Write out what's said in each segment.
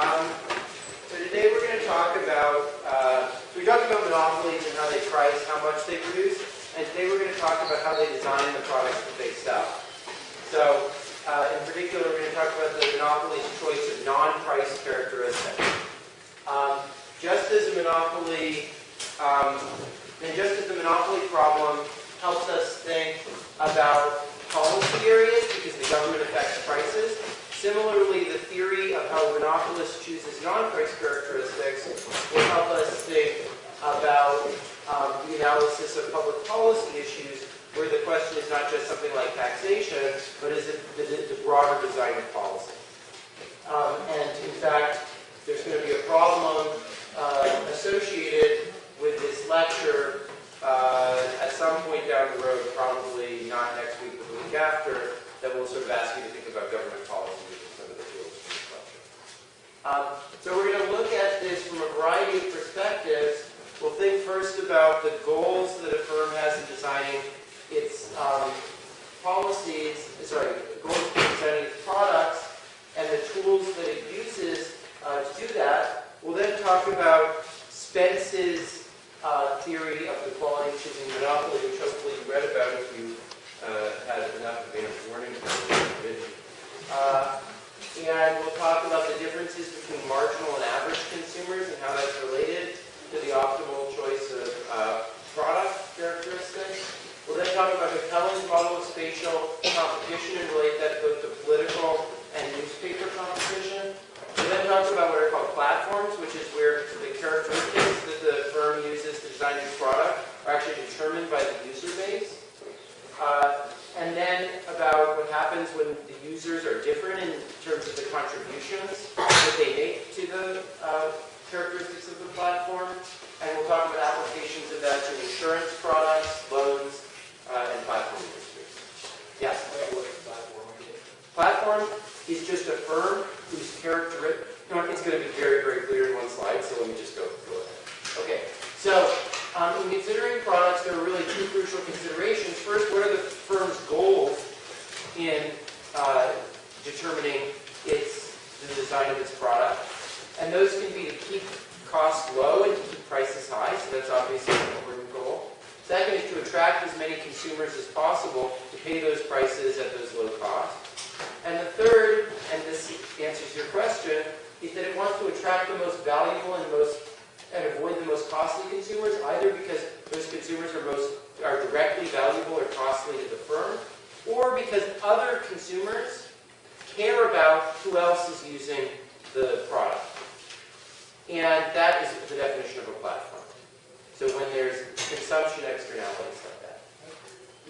So today we're going to talk about, we talked about monopolies and how they price, how much they produce, and today we're going to talk about how they design the products that they sell. So in particular, we're going to talk about the monopoly's choice of non-price characteristics. Just as the monopoly problem helps us think about policy areas because the government affects prices, similarly, the theory of how a monopolist chooses non-price characteristics will help us think about the analysis of public policy issues, where the question is not just something like taxation, but is it the broader design of policy. And in fact, there's going to be a problem associated with this lecture at some point down the road, probably not next week, but the week after, that will sort of ask you to think about government policy using some of the tools from this lecture. So we're going to look at this from a variety of perspectives. We'll think first about the goals that a firm has in designing its goals for designing its products, and the tools that it uses to do that. We'll then talk about Spence's theory of the quality of choosing monopoly, which hopefully you read about if you had enough advance warning. And we'll talk about the differences between marginal and average consumers and how that's related to the optimal choice of product characteristics. We'll then talk about Helen's model of spatial competition and relate that both to political and newspaper competition. We'll then talk about what are called platforms, which is where the characteristics that the firm uses to design its product are actually determined by the user base. And then about what happens when the users are different in terms of the contributions that they make to the characteristics of the platform. And we'll talk about applications of that to insurance products, loans, and platform industries. Yes? What is platform? Platform is just a firm whose characteristic, it's going to be very, very clear in one slide, so let me just go through it. Okay, so in considering products, there are really two crucial considerations. First, what are the firm's goals in determining the design of its product? And those can be to keep costs low and to keep prices high, so that's obviously an important goal. Second is to attract as many consumers as possible to pay those prices at those low costs. And the third, and this answers your question, is that it wants to attract the most valuable and avoid the most costly consumers, either because those consumers are directly valuable or costly to the firm, or because other consumers care about who else is using the product. And that is the definition of a platform. So when there's consumption externalities like that.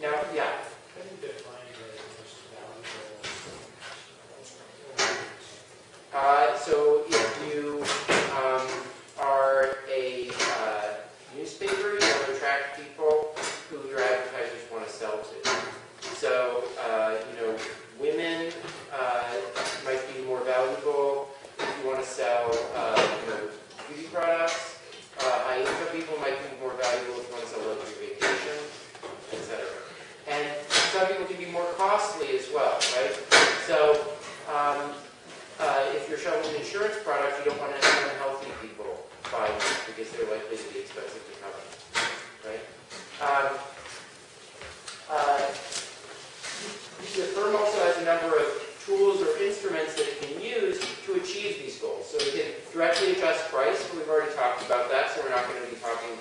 Now, yeah? How do you define the most valuable? So if you are a newspaper, you want to attract people who your advertisers want to sell to. So, women might be more valuable if you want to sell beauty products. High-income people might be more valuable if you want to sell luxury vacation, etc. And some people can be more costly as well, right? So, if you're selling an insurance product, you don't want to have unhealthy people buying it because they're likely to be expensive to cover, right? The firm also has a number of tools or instruments that it can use to achieve these goals. So it can directly adjust price, but we've already talked about that, so we're not going to be talking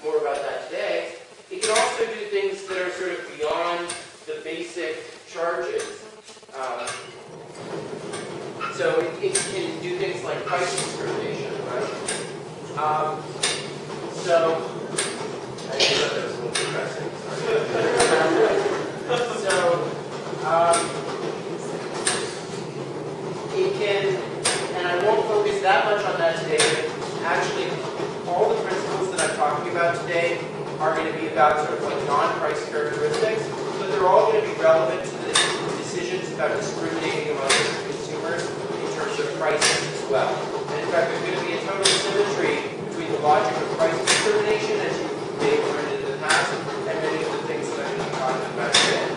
more about that today. It can also do things that are sort of beyond the basic charges. So it can do things like price discrimination, right? I thought that was a little depressing. It can, and I won't focus that much on that today, but actually all the principles that I'm talking about today are going to be about sort of like non-price characteristics, but they're all going to be relevant to the decisions about discriminating among consumers in terms of pricing as well. And in fact, there's going to be a total symmetry between the logic of price discrimination, as you may have learned in the past, and many of the things that I'm going to be talking about today.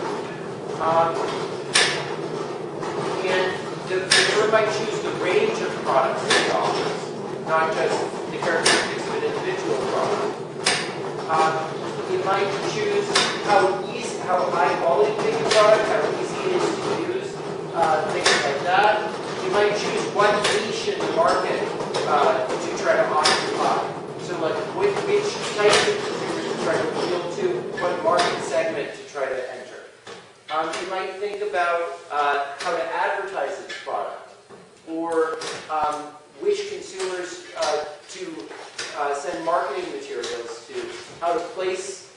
And the firm might choose the range of products that it offers, not just the characteristics of an individual product. It might choose how high quality to make a product, how easy it is to use, things like that. You might choose what niche in the market to try to occupy. So like which types of consumers to try to appeal to, what market segment to try to enter. You might think about how to advertise its product, or which consumers to send marketing materials to, how to place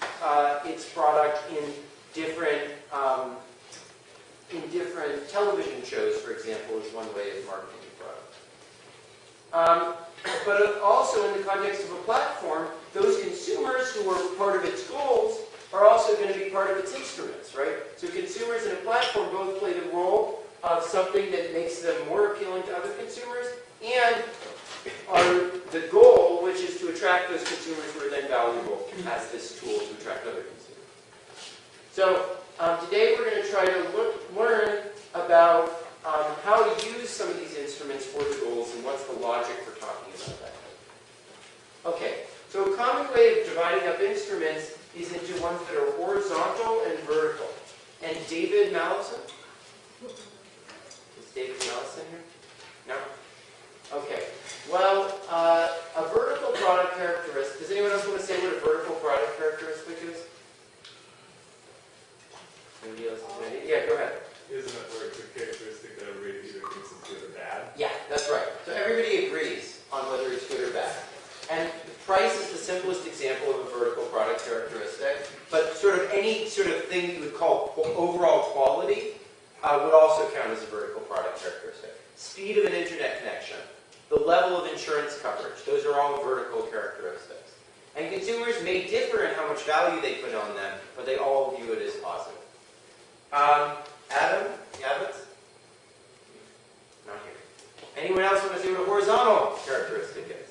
its product in different television shows, for example, is one way of marketing the product. But also in the context of a platform, those consumers who are part of its goals are also going to be part of its instruments, right? So consumers in a platform both play the role of something that makes them more appealing to other consumers, and are the goal, which is to attract those consumers who are then valuable as this tool to attract other consumers. So today we're going to try to learn about how to use some of these instruments for the goals and what's the logic for talking about that. Okay, so a common way of dividing up instruments is into ones that are horizontal and vertical. And David Mallison? Is David Mallison here? No? Okay. Well, a vertical product characteristic. Does anyone else want to say what a vertical product characteristic is? Anybody else? Yeah, go ahead. Isn't it where it's a characteristic that everybody either thinks is good or bad? Yeah, that's right. So everybody agrees on whether it's good or bad. And price is the simplest example of a vertical product characteristic, but sort of any sort of thing you would call overall quality would also count as a vertical product characteristic. Speed of an internet connection, the level of insurance coverage, those are all vertical characteristics. And consumers may differ in how much value they put on them, but they all view it as positive. Adam Yavitz? Not here. Anyone else want to say what a horizontal characteristic is?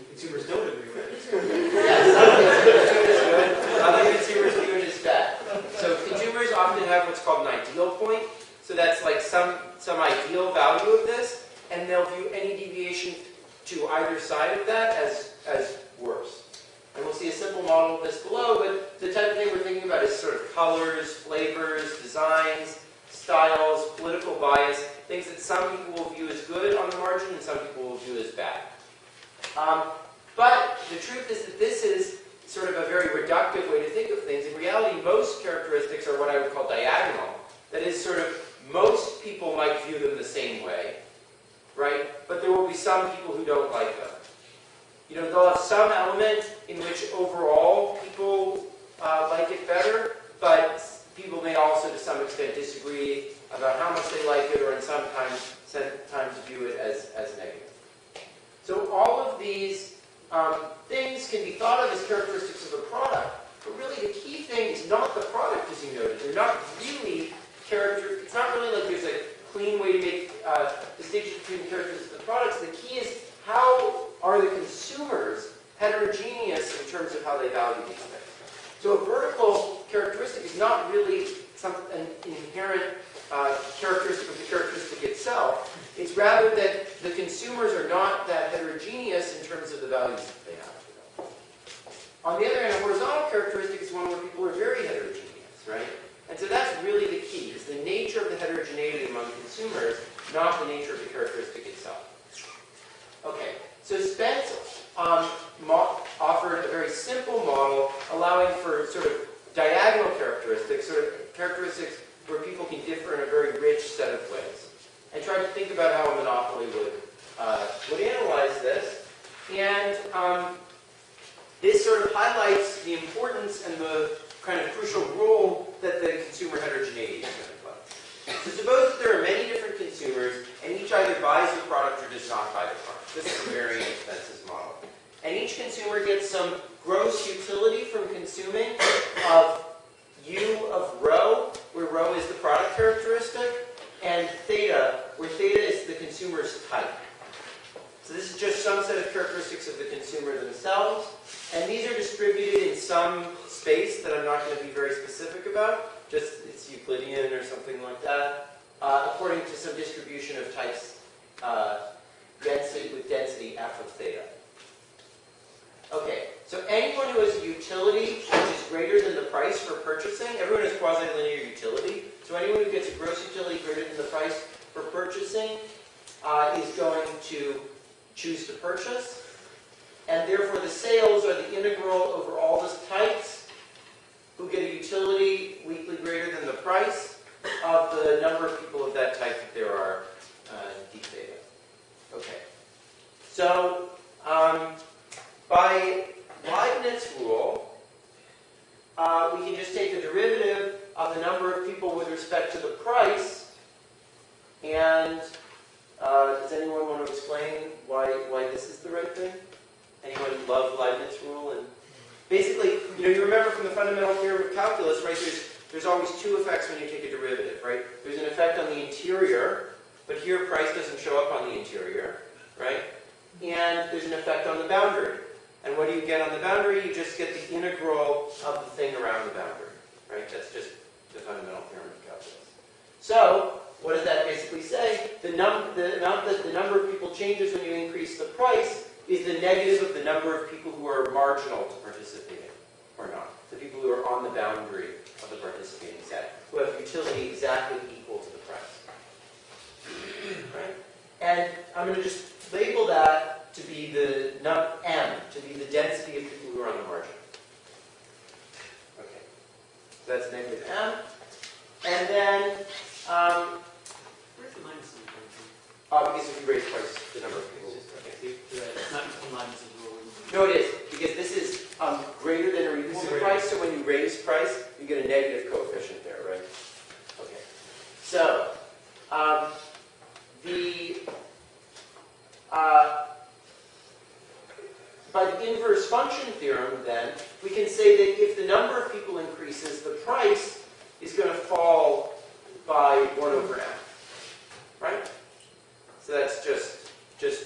Consumers don't agree with it. Yes, some consumers view it as good, other consumers view it as bad. So consumers often have what's called an ideal point. So that's like some ideal value of this, and they'll view any deviation to either side of that as worse. And we'll see a simple model of this below, but the type of thing we're thinking about is sort of colors, flavors, designs, styles, political bias, things that some people will view as good on the margin and some people will view as bad. But the truth is that this is sort of a very reductive way to think of things. In reality, most characteristics are what I would call diagonal. That is sort of, most people might view them the same way, right? But there will be some people who don't like them. You know, they'll have some element in which overall people like it better, but people may also to some extent disagree about how much they like it, or in sometimes view it as negative. So all of these things can be thought of as characteristics of a product, but really the key thing is not the product, as you noted. They're not really it's not really like there's a clean way to make distinction between the characteristics of the products. The key is, how are the consumers heterogeneous in terms of how they value these things? So a vertical characteristic is not really an inherent characteristic of the characteristic itself. It's rather that the consumers are not that heterogeneous in terms of the values that they have. On the other hand, a horizontal characteristic is one where people are very heterogeneous, right? And so that's really the key, is the nature of the heterogeneity among consumers, not the nature of the characteristic itself. Okay, so Spence offered a very simple model allowing for sort of diagonal characteristics, sort of characteristics where people can differ in a very rich set of ways, and tried to think about how a monopoly would analyze this. And this sort of highlights the importance and the kind of crucial role that the consumer heterogeneity is going to play. So suppose that there are many different consumers, and each either buys the product or does not buy the product. This is a very inexpensive model. And each consumer gets some gross utility from consuming of U of rho, where rho is the product characteristic, and theta, where theta is the consumer's type. So this is just some set of characteristics of the consumer themselves, and these are distributed in some space that I'm not going to be very specific about, just it's Euclidean or something like that, according to some distribution of types. You be f of theta. Okay, so anyone who has a utility which is greater than the price for purchasing, everyone has quasi-linear utility, so anyone who gets a gross utility greater than the price for purchasing is going to choose to purchase, and therefore the sales are the integral over all the types who get a utility weekly greater than the price of the number of people of that type that there are d theta. Okay, so by Leibniz rule, we can just take the derivative of the number of people with respect to the price, and does anyone want to explain why this is the right thing? Anyone love Leibniz rule? And basically, you remember from the fundamental theorem of calculus, right? There's always two effects when you take a derivative, right? There's an effect on the interior, but here price doesn't show up on the interior, right? And there's an effect on the boundary. And what do you get on the boundary? You just get the integral of the thing around the boundary, right? That's just the fundamental theorem of calculus. So, what does that basically say? The amount that the number of people changes when you increase the price is the negative of the number of people who are marginal to participating, or not. The people who are on the boundary of the participating set, who have utility exactly equal to the price. Right? And I'm going to just label that to be the m, to be the density of people who are on the margin. Okay. So that's negative m. And then, where's the minus sign coming from? because if you raise price, the number of people. It's not from Leibniz's rule. No, it is, because this is greater than or equal to price, so when you raise price, you get a negative coefficient there, right? Okay. So, by the inverse function theorem, then, we can say that if the number of people increases, the price is going to fall by 1 over m. Right? So that's just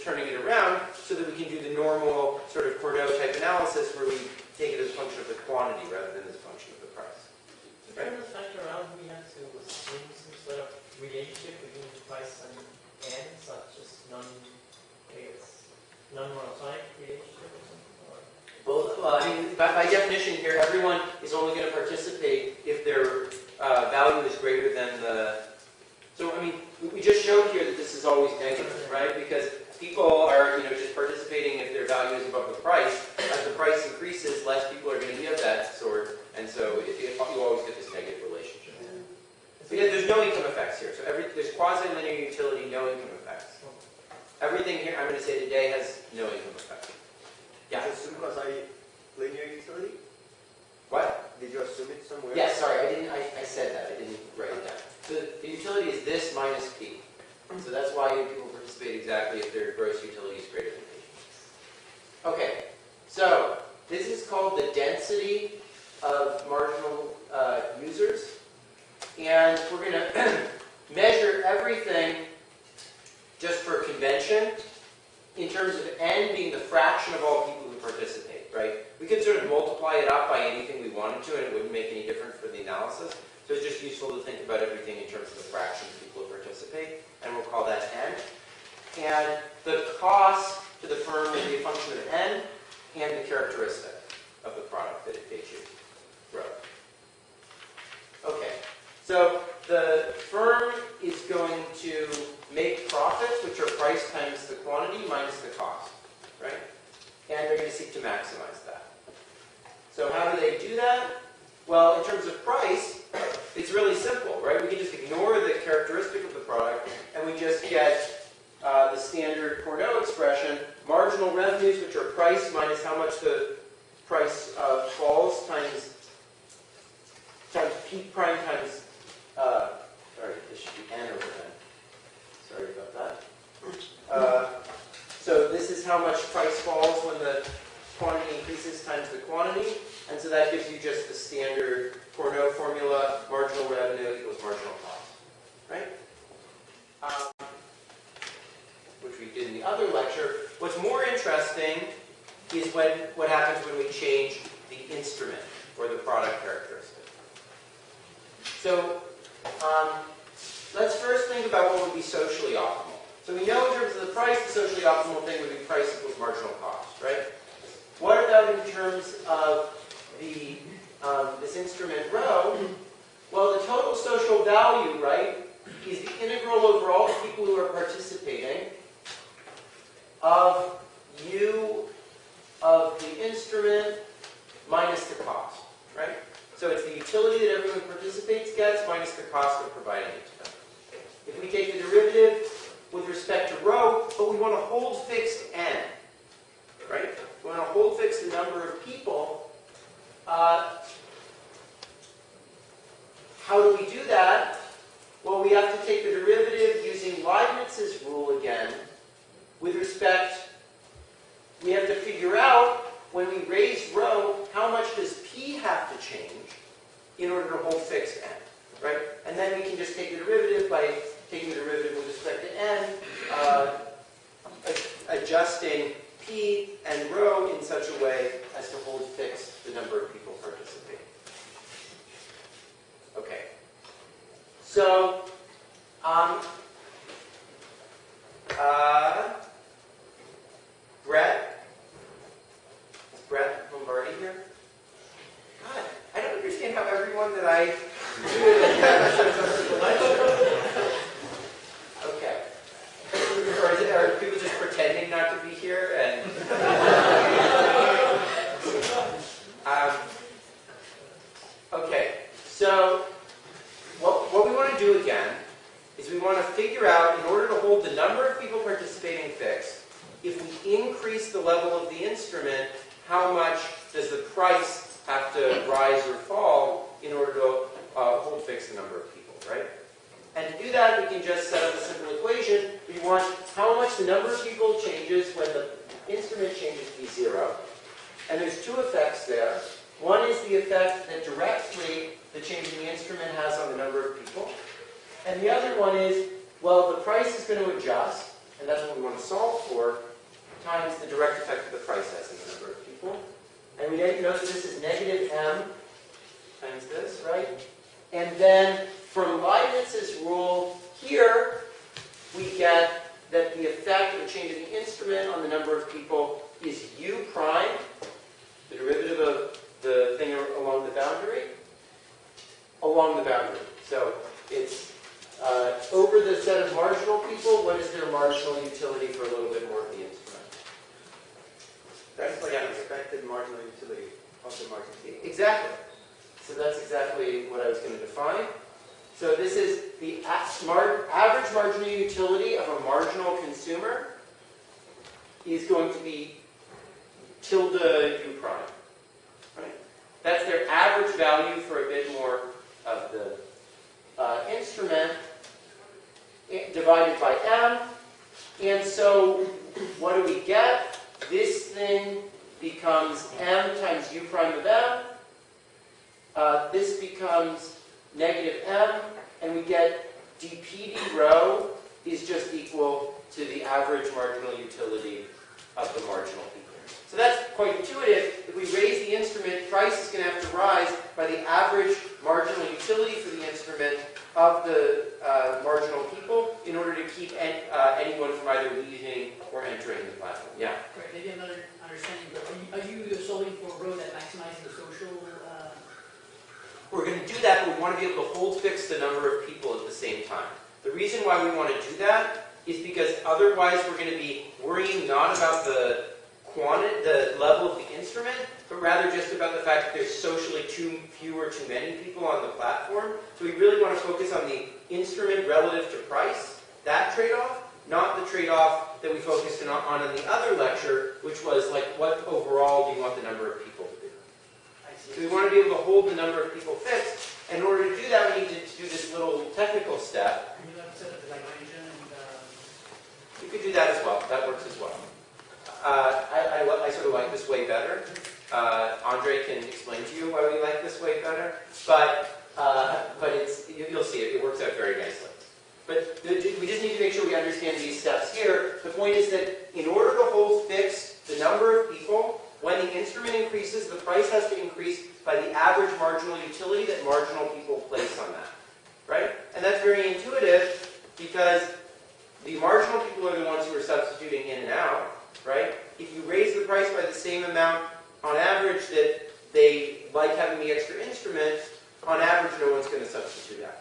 turning it around so that we can do the normal sort of Cordeau type analysis where we take it as a function of the quantity rather than as a function of the price. To turn the factor around, we have to assume some sort of relationship between the price and n, such as non-monotonic relationship or something? Or? Well, I mean, by definition here, everyone is only going to participate if their value is greater than the... So, I mean, we just showed here that this is always negative, right? Because people are, just participating if their value is above the price. As the price increases, less people are going to be of that sort, and so you always get this negative relationship. Because there's no income effects here. So there's quasi-linear utility, no income effects. Everything here I'm going to say today has no income effect. Yeah? Did you assume quasi-linear utility? What? Did you assume it somewhere? Yes, sorry, I said that. I didn't write it down. So the utility is this minus p. So that's why people participate exactly if their gross utility is greater than p. Okay, so this is called the density of marginal users. And we're going to measure everything just for convention in terms of n being the fraction of all people who participate, right? We could sort of multiply it up by anything we wanted to, and it wouldn't make any difference for the analysis. So it's just useful to think about everything in terms of the fraction of people who participate, and we'll call that n. And the cost to the firm will be a function of n and the characteristic of the product that they choose. Right. Okay. So the firm is going to make profits, which are price times the quantity minus the cost, right? And they're going to seek to maximize that. So how do they do that? Well, in terms of price, it's really simple, right? We can just ignore the characteristic of the product, and we just get the standard Cordeau expression, marginal revenues, which are price minus how much the price falls times P prime times, sorry, this should be N over N. Sorry about that. So this is how much price falls when the quantity increases times the quantity. And so that gives you just the standard Cordeau formula, marginal revenue equals marginal cost, right? Which we did in the other lecture. What's more interesting is what happens when we change the instrument or the product characteristic. So let's first think about what would be socially optimal. So we know in terms of the price, the socially optimal thing would be price equals marginal cost, right? What about in terms of the this instrument rho? Well, the total social value, right, is the integral over all the people who are participating of U of the instrument minus the cost, right? So it's the utility that everyone who participates gets minus the cost of providing it to them. If we take the derivative with respect to rho, but we want to hold fixed n, right? We want to hold fixed the number of people. How do we do that? Well, we have to take the derivative using Leibniz's rule again. With respect, we have to figure out, when we raise rho, how much does p have to change in order to hold fixed n, right? And then we can just take the derivative by taking the derivative with respect to n, adjusting p and rho in such a way as to hold fixed the number of people participating. Okay. So, Brett Lombardi here? God, I don't understand how everyone that I okay. Are people just pretending not to be here? And okay, so what we want to do again is we want to figure out, in order to hold the number of people participating fixed, if we increase the level of the instrument, how much does the price have to rise or fall in order to hold fixed the number of people, right? And to do that, we can just set up a simple equation. We want how much the number of people changes when the instrument changes to be 0. And there's two effects there. One is the effect that directly the change in the instrument has on the number of people. And the other one is, well, the price is going to adjust, and that's what we want to solve for, times the direct effect that the price has on the number of people. And we notice that this is negative m times this, right? And then from Leibniz's rule here, we get that the effect of the change in the instrument on the number of people is u prime, the derivative of the thing along the boundary. So it's over the set of marginal people, what is their marginal utility for a little bit more of the instrument? That's like an expected marginal utility of the marginal people. Exactly. So that's exactly what I was going to define. So this is the average marginal utility of a marginal consumer is going to be tilde u prime. Right? That's their average value for a bit more of the instrument divided by m. And so what do we get? This thing becomes m times u prime of m. This becomes negative m, and we get dp d rho is just equal to the average marginal utility of the marginal people. So that's quite intuitive. If we raise the instrument, price is going to have to rise by the average marginal utility for the instrument of the marginal people in order to keep anyone from either leaving or entering the platform. Yeah? Correct. Maybe I'm not understanding, but are you solving for rho that maximizes the social? We're going to do that, but we want to be able to hold fixed the number of people at the same time. The reason why we want to do that is because otherwise we're going to be worrying not about the level of the instrument, but rather just about the fact that there's socially too few or too many people on the platform. So we really want to focus on the instrument relative to price, that trade-off, not the trade-off that we focused on in the other lecture, which was like, what overall do you want the number of people to do? So we want to be able to hold the number of people fixed. And in order to do that, we need to do this little technical step. And you have set up the Lagrangian and... You could do that as well. That works as well. I sort of like this way better. Andre can explain to you why we like this way better. But it's, you'll see it. It works out very nicely. But we just need to make sure we understand these steps here. The point is that in order to hold fixed the number of people, when the instrument increases, the price has to increase by the average marginal utility that marginal people place on that. Right? And that's very intuitive because the marginal people substituting in and out, right? If you raise the price by the same amount on average that they like having the extra instrument, on average no one's going to substitute out,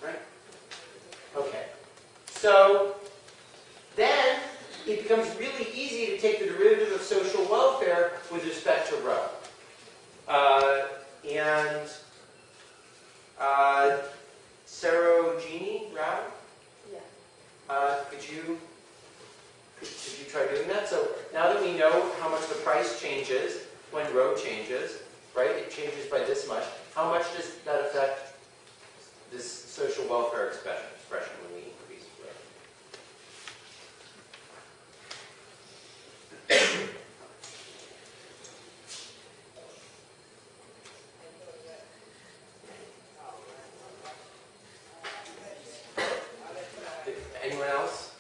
right? Okay. So then it becomes really easy to take the derivative of social welfare with respect to rho. Sarojini, Rao? Yeah. Could you try doing that? So now that we know how much the price changes when rho changes, right? It changes by this much. How much does that affect this social welfare expression when we increase rho? Anyone else?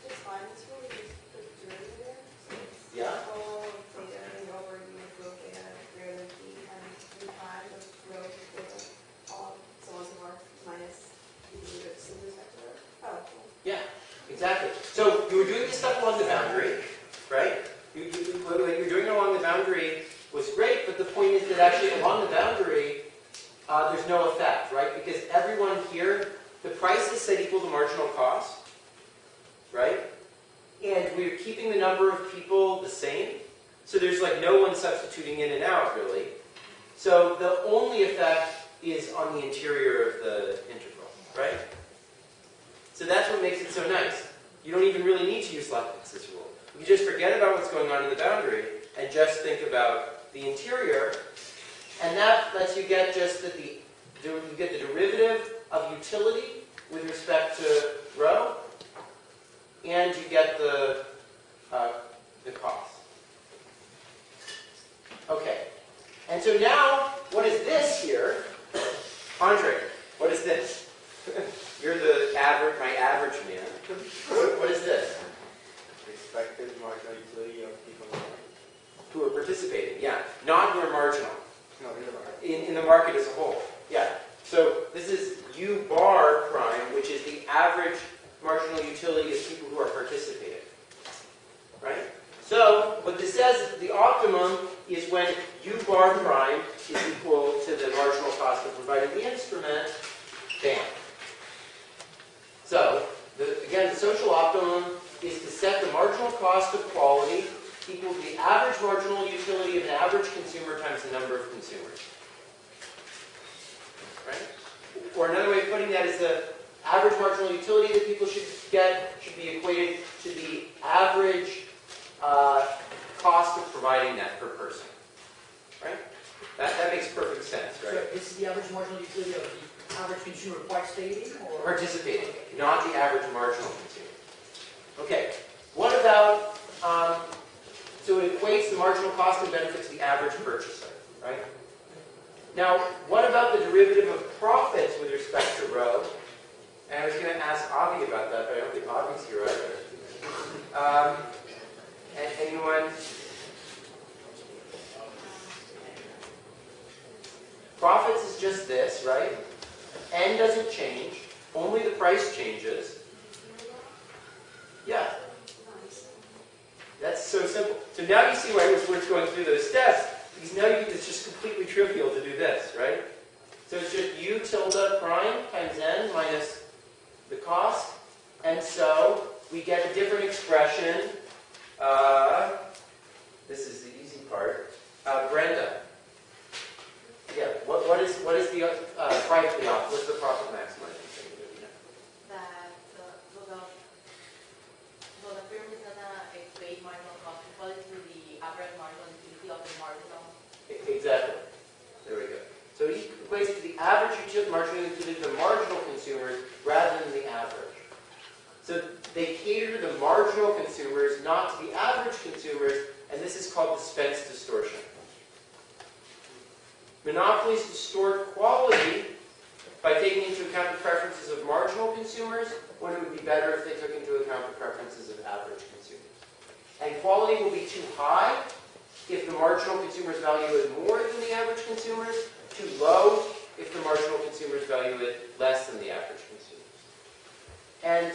It's fine, it's really just the derivative. Yeah. So considering over you will get greater than p times 3 of rho equal all so on and so forth minus the derivative with respect to rho. Oh, cool. Yeah, exactly. So you were doing this stuff along the boundary, right? What you were doing along the boundary was great, but the point is that actually along the boundary, there's no effect, right? Because everyone here, the price is set equal to marginal cost, right? And we're keeping the number of people the same. So there's like no one substituting in and out, really. So the only effect is on the interior of the integral, right? So that's what makes it so nice. You don't even really need to use Leftitz's rule. You just forget about what's going on in the boundary and just think about the interior, and that lets you get just that you get the derivative of utility with respect to rho, and you get the cost. Okay, and so now what is this here, Andre? What is this? You're my average man. What is this? Expected marginal utility of people Who are participating, yeah. Not who are marginal. no, in the market. In the market as a whole, yeah. So this is U bar prime, which is the average marginal utility of people who are participating, right? So what this says is that the optimum is when U bar prime is equal to the marginal cost of providing the instrument, bam. So, again, the social optimum is to set the marginal cost of quality equal to the average marginal utility of an average consumer times the number of consumers. Right? Or another way of putting that is the average marginal utility that people should get should be equated to the average cost of providing that per person. Right? That makes perfect sense, So right? this is the average marginal utility of the average consumer participating, or? Participating, not the average marginal consumer. Okay, what about, so it equates the marginal cost and benefit to the average purchaser, right? Now, what about the derivative of profits with respect to rho? And I was going to ask Avi about that, but I don't think Avi's here either. Anyone? Profits is just this, right? N doesn't change. Only the price changes. Yeah. That's so simple. So now you see why it was worth going through those steps, because now it's just completely trivial to do this, right? So it's just U tilde prime times N minus the cost. And so we get a different expression. This is the easy part. Brenda. Yeah, what is the privately off? What's the profit maximizing thing? That the firm is gonna equate marginal cost equality to the average marginal utility of the marginal. Exactly. There we go. So it equates to the average marginal utility of the marginal consumers rather than the average. So they cater to the marginal consumers, not to the average consumers, and this is called dispense distortion. Monopolies distort quality by taking into account the preferences of marginal consumers, when it would be better if they took into account the preferences of average consumers. And quality will be too high if the marginal consumer's value is more than the average consumer's, too low if the marginal consumers value it less than the average consumers. And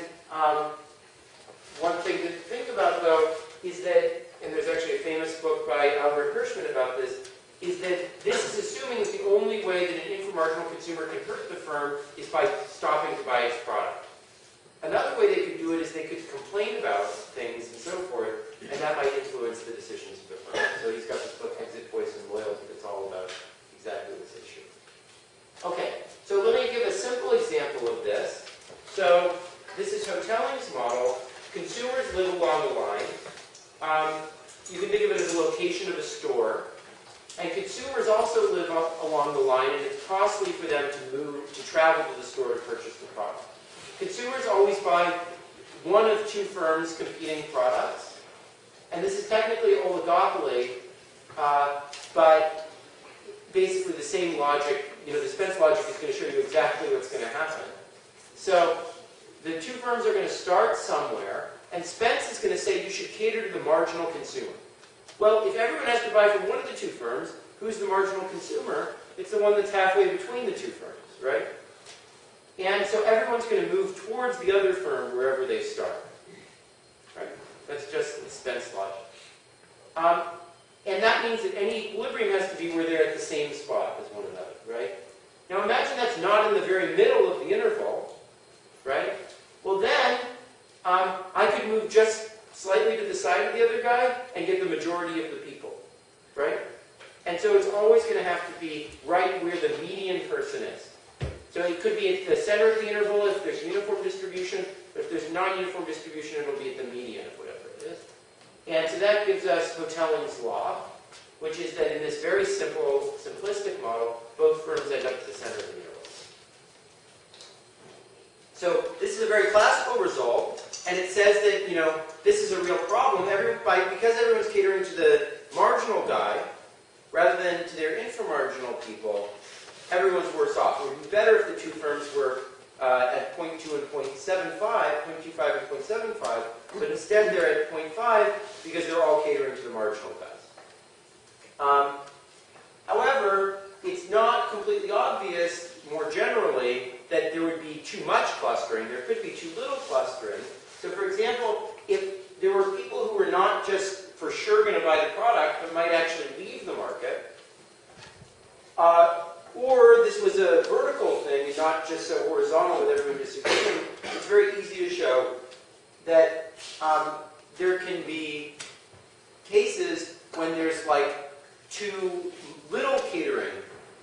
one thing to think about, though, is that, and there's actually a famous book by Albert Hirschman about this, is that this is assuming that the only way that an inframarginal consumer can hurt the firm is by stopping to buy its product. Another way they could do it is they could complain about things and so forth, and that might influence the decisions of the firm. So he's got this book, Exit, Voice, and Loyalty, that's all about exactly this issue. Okay, so let me give a simple example of this. So this is Hotelling's model. Consumers live along the line. You can think of it as a location of a store. And consumers also live along the line, and it's costly for them to travel to the store to purchase the product. Consumers always buy one of two firms competing products. And this is technically oligopoly, but basically the same logic, the Spence logic is going to show you exactly what's going to happen. So the two firms are going to start somewhere, and Spence is going to say you should cater to the marginal consumer. Well, if everyone has to buy from one of the two firms, who's the marginal consumer? It's the one that's halfway between the two firms, right? And so everyone's going to move towards the other firm wherever they start, right? That's just the Spence logic. And that means that any equilibrium has to be where they're at the same spot as one another, right? Now imagine that's not in the very middle of the interval, right? Well then, I could move just slightly to the side of the other guy and get the majority of the people, right? And so it's always going to have to be right where the median person is. So it could be at the center of the interval if there's uniform distribution, but if there's not uniform distribution, it'll be at the median of whatever it is. And so that gives us Hotelling's law, which is that in this very simple, simplistic model, both firms end up at the center of the interval. So this is a very classical result, and it says that, this is a real problem. Because everyone's catering to the marginal guy, rather than to their inframarginal people, everyone's worse off. It would be better if the two firms were at 0.2 and 0.75, 0.25 and 0.75, but instead they're at 0.5 because they're all catering to the marginal guys. However, it's not completely obvious, more generally, that there would be too much clustering. There could be too little clustering. So for example, if there were people who were not just for sure going to buy the product, but might actually leave the market, or this was a vertical thing and not just so horizontal with everyone disagreeing, it's very easy to show that there can be cases when there's like too little catering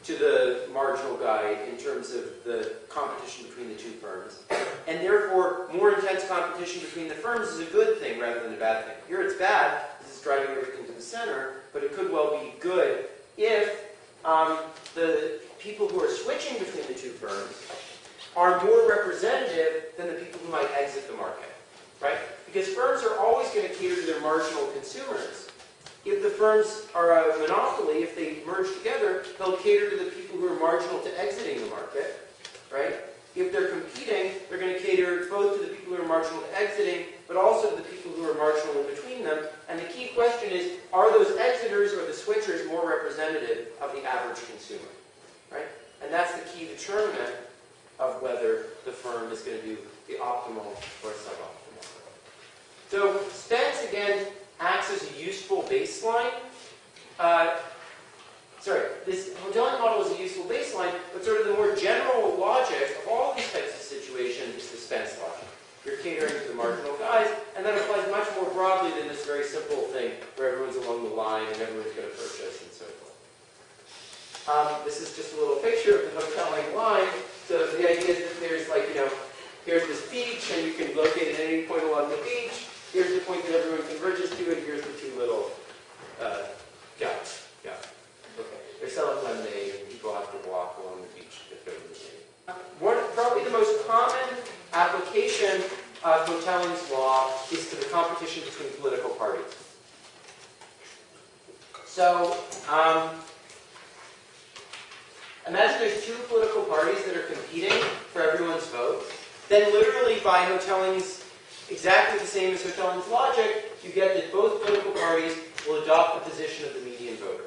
to the marginal guy in terms of the competition between the two firms. And therefore, more intense competition between the firms is a good thing rather than a bad thing. Here it's bad, this is driving everything to the center, but it could well be good if the people who are switching between the two firms are more representative than the people who might exit the market, right? Because firms are always going to cater to their marginal consumers. If the firms are a monopoly, if they merge together, they'll cater to the people who are marginal to exiting the market, right? If they're competing, they're going to cater both to the people who are marginal to exiting, but also to the people who are marginal in between them. And the key question is, are those exiters or the switchers more representative of the average consumer, right? And that's the key determinant of whether the firm is going to do the optimal or suboptimal. So Spence, again, acts as a useful baseline. This Hotelling model is a useful baseline, but sort of the more general logic of all these types of situations is the Spence logic. You're catering to the marginal guys, and that applies much more broadly than this very simple thing where everyone's along the line and everyone's going to purchase and so forth. This is just a little picture of the Hotelling line. So the idea is that there's here's this beach, and you can locate it at any point along the beach. Here's the point that everyone converges to, and here's the two little guys. Yeah. Okay. They're selling lemonade, and people have to walk along the beach to go to the city. Probably the most common application of Hotelling's law is to the competition between political parties. So, imagine there's two political parties that are competing for everyone's vote. Then literally by Hotelling's exactly the same as Hotelling's logic, you get that both political parties will adopt the position of the median voter,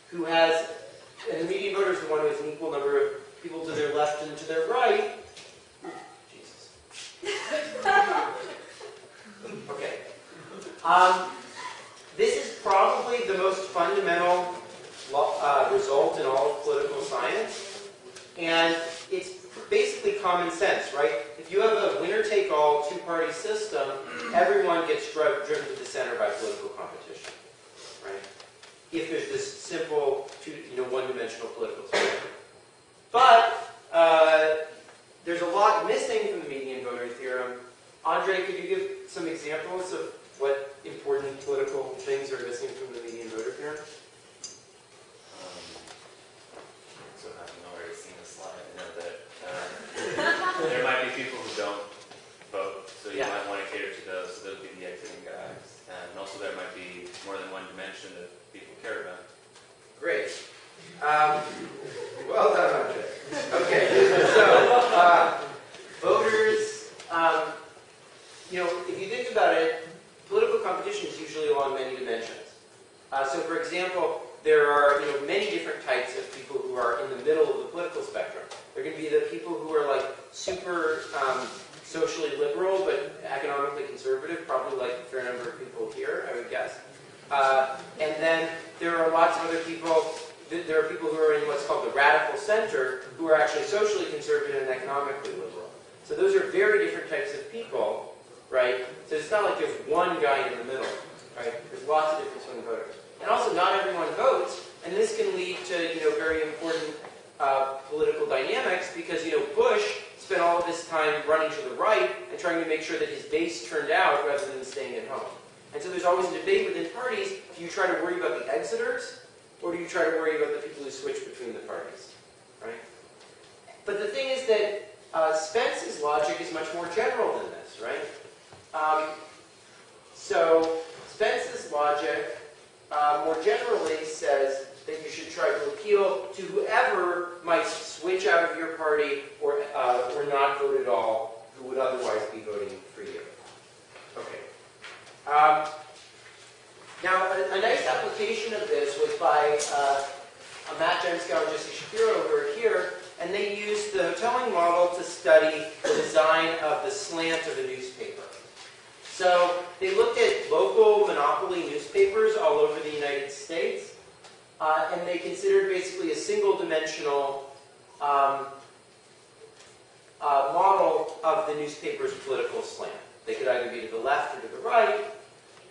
who has and the median voter is the one who has an equal number of people to their left and to their right. Jesus. Okay. This is probably the most fundamental result in all of political science, and it's basically common sense, right? If you have a winner-take-all two-party system, everyone gets driven to the center by political competition, right? If there's this simple, one-dimensional political system. But there's a lot missing from the median voter theorem. Andre, could you give some examples of what important political things are missing from the median voter theorem? So having already seen the slide, I know that there might be people who don't vote, so you might want to cater to those, so those would be the exiting guys. And also there might be more than one dimension that people care about. Great. Well done, Andre. Okay, so voters, if you think about it, political competition is usually along many dimensions. So for example, there are many different types of people who are in the middle of the political spectrum. There are going to be the people who are like super socially liberal but economically conservative, probably like a fair number of people here, I would guess. And then there are lots of other people. There are people who are in what's called the radical center, who are actually socially conservative and economically liberal. So those are very different types of people, right? So it's not like there's one guy in the middle, right? There's lots of different swing voters. And also, not everyone votes, and this can lead to very important political dynamics because Bush spent all of his time running to the right and trying to make sure that his base turned out rather than staying at home. And so there's always a debate within parties: do you try to worry about the exiters, or do you try to worry about the people who switch between the parties, right? But the thing is that Spence's logic is much more general than this, right? So Spence's logic more generally says that you should try to appeal to whoever might switch out of your party or not vote at all, who would otherwise be voting for you. Okay. Now, a nice application of this was by Matt Jenskow and Jesse Shapiro, who are here, and they used the hoteling model to study the design of the slant of a newspaper. So they looked at local monopoly newspapers all over the United States, and they considered basically a single-dimensional model of the newspaper's political slant. They could either be to the left or to the right,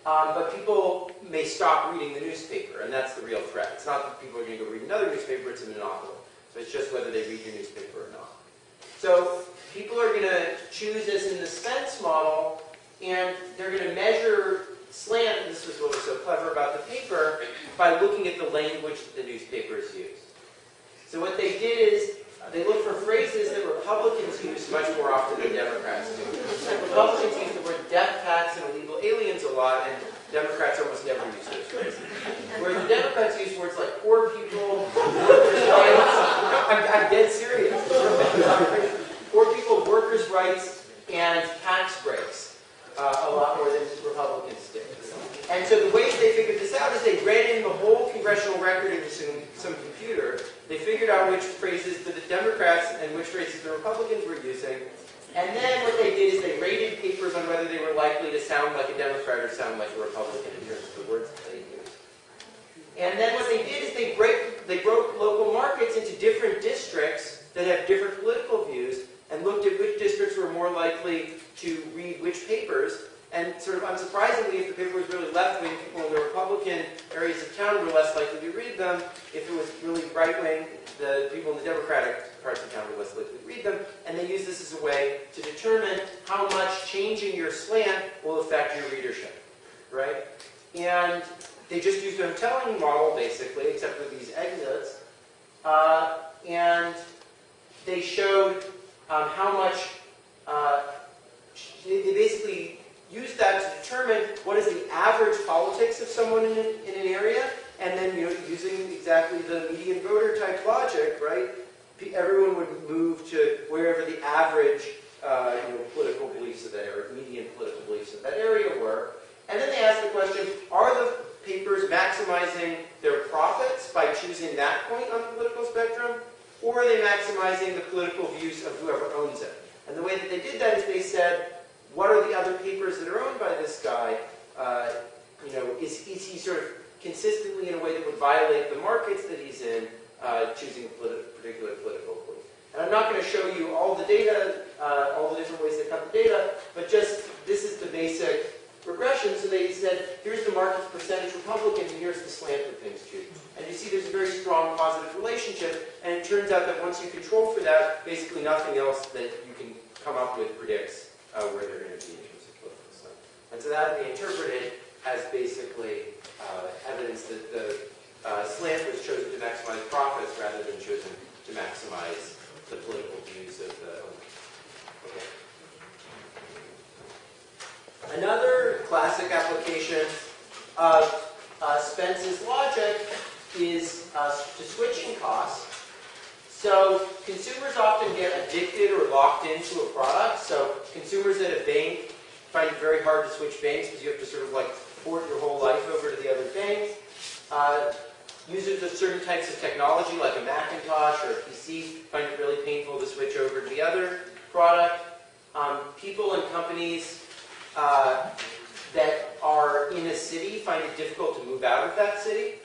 but people may stop reading the newspaper, and that's the real threat. It's not that people are going to go read another newspaper, it's a monopoly. So it's just whether they read your newspaper or not. So people are going to choose, as in the Spence model, and they're going to measure slant, and this was what was so clever about the paper, by looking at the language that the newspapers use. So what they did is, they looked for phrases that Republicans use much more often than Democrats do. Republicans use the word death tax and illegal aliens a lot, and Democrats almost never use those phrases. Whereas the Democrats use words like poor people, workers' rights. I'm dead serious. Poor people, workers' rights, and tax breaks a lot more than Republicans do. And so the way they figured this out is they read in the whole congressional record into some computer. They figured out which phrases the Democrats and which phrases the Republicans were using. And then what they did is they rated papers on whether they were likely to sound like a Democrat or sound like a Republican in terms of the words that they used. And then what they did is they broke local markets into different districts that have different political views and looked at which districts were more likely to read which papers. And sort of unsurprisingly, if the paper was really left-wing, people in the Republican areas of town were less likely to read them. If it was really right-wing, the people in the Democratic parts of town were less likely to read them. And they use this as a way to determine how much changing your slant will affect your readership, right? And they just used a hoteling model, basically, except with these exits. And they showed how much... they basically used that to determine what is the average politics of someone in an area, and then using exactly the median voter type logic, right? Everyone would move to wherever the average political beliefs of that area, median political beliefs of that area were. And then they asked the question, are the papers maximizing their profits by choosing that point on the political maximizing the political views of whoever owns it. And the way that they did that is they said, what are the other papers that are owned by this guy? Is he sort of consistently in a way that would violate the markets that he's in, choosing a particular political belief? And I'm not going to show you all the data, all the different ways they cut the data, but just this is the basic regression. So they said, here's the market's percentage Republican, and here's the slant that things choose. And you see there's a very strong positive relationship, and it turns out that once you control for that, basically nothing else that you can come up with predicts where they're going to be in terms of political slant. And so that they interpreted as basically evidence that the slant was chosen to maximize profits rather than chosen to maximize the political views of the owner. Okay. Another classic application of Spence's logic is to switching costs. So consumers often get addicted or locked into a product. So consumers at a bank find it very hard to switch banks because you have to sort of like port your whole life over to the other bank. Users of certain types of technology, like a Macintosh or a PC, find it really painful to switch over to the other product. People and companies that are in a city find it difficult to move out of that city.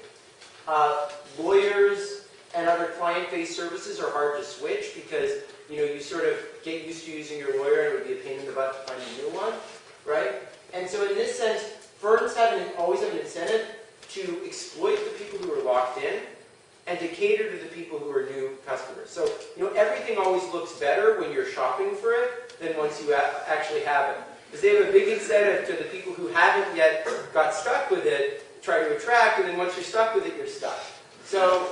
Lawyers and other client-based services are hard to switch because you sort of get used to using your lawyer and it would be a pain in the butt to find a new one, right? And so in this sense, firms always have an incentive to exploit the people who are locked in and to cater to the people who are new customers. So everything always looks better when you're shopping for it than once you actually have it. Because they have a big incentive to the people who haven't yet got stuck with it, try to attract, and then once you're stuck with it, you're stuck. So,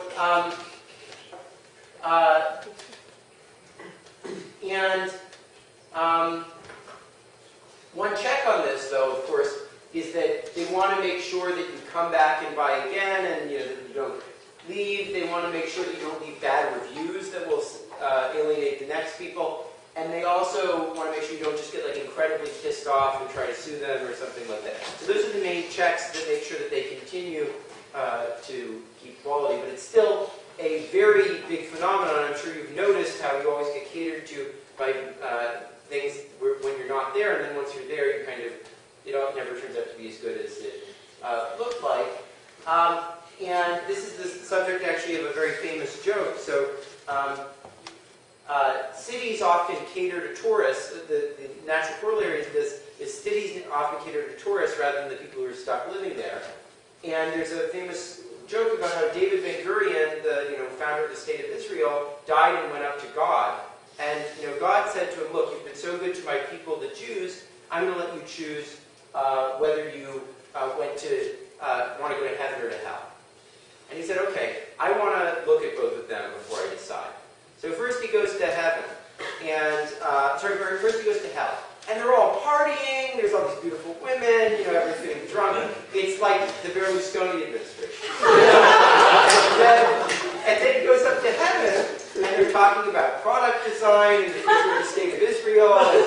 one check on this, though, of course, is that they want to make sure that you come back and buy again, and that you don't leave. They want to make sure that you don't leave bad reviews that will alienate the next people. And they also want to make sure you don't just get like incredibly pissed off and try to sue them or something like that. So those are the main checks that make sure that they continue to keep quality. But it's still a very big phenomenon. I'm sure you've noticed how you always get catered to by things when you're not there, and then once you're there, you kind of, it never turns out to be as good as it looked like. And this is the subject actually of a very famous joke. So cities often cater to tourists. The natural corollary to this is cities often cater to tourists rather than the people who are stuck living there. And there's a famous joke about how David Ben-Gurion, the founder of the State of Israel, died and went up to God. And God said to him, "Look, you've been so good to my people, the Jews. I'm going to let you choose whether you want to go to heaven or to hell." And he said, "Okay, I want to look at both of them before I decide." So first he goes to heaven, and first he goes to hell, and they're all partying. There's all these beautiful women. Everyone's getting drunk. It's like the Berlusconi administration. and then he goes up to heaven, and they're talking about product design and the future of the State of Israel and the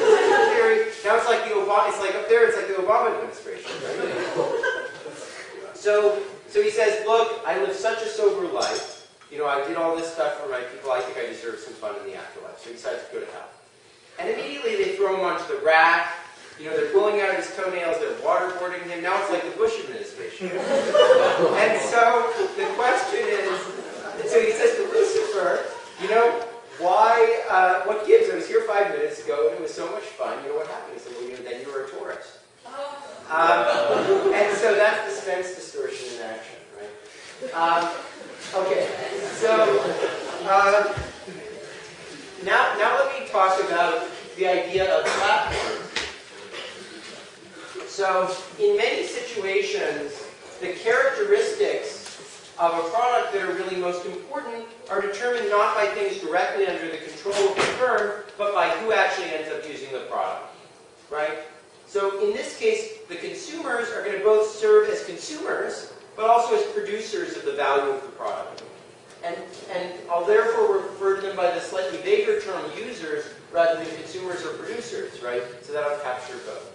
theory. Now it's like It's like up there. It's like the Obama administration, right? So he says, "Look, I live such a sober life. I did all this stuff for my people. I think I deserve some fun in the afterlife." So he decides to go to hell. And immediately they throw him onto the rack. They're pulling out his toenails. They're waterboarding him. Now it's like the Bush administration. And so the question is, so he says to Lucifer, what gives? I was here 5 minutes ago and it was so much fun. What happened? He said, well, then you were a tourist. And so that's the Spence distortion in action, right? Okay, so now let me talk about the idea of platforms. So in many situations, the characteristics of a product that are really most important are determined not by things directly under the control of the firm, but by who actually ends up using the product, right? So in this case, the consumers are going to both serve as consumers, but also as producers of the value of the product. And I'll therefore refer to them by the slightly vaguer term users rather than consumers or producers, right? So that'll capture both.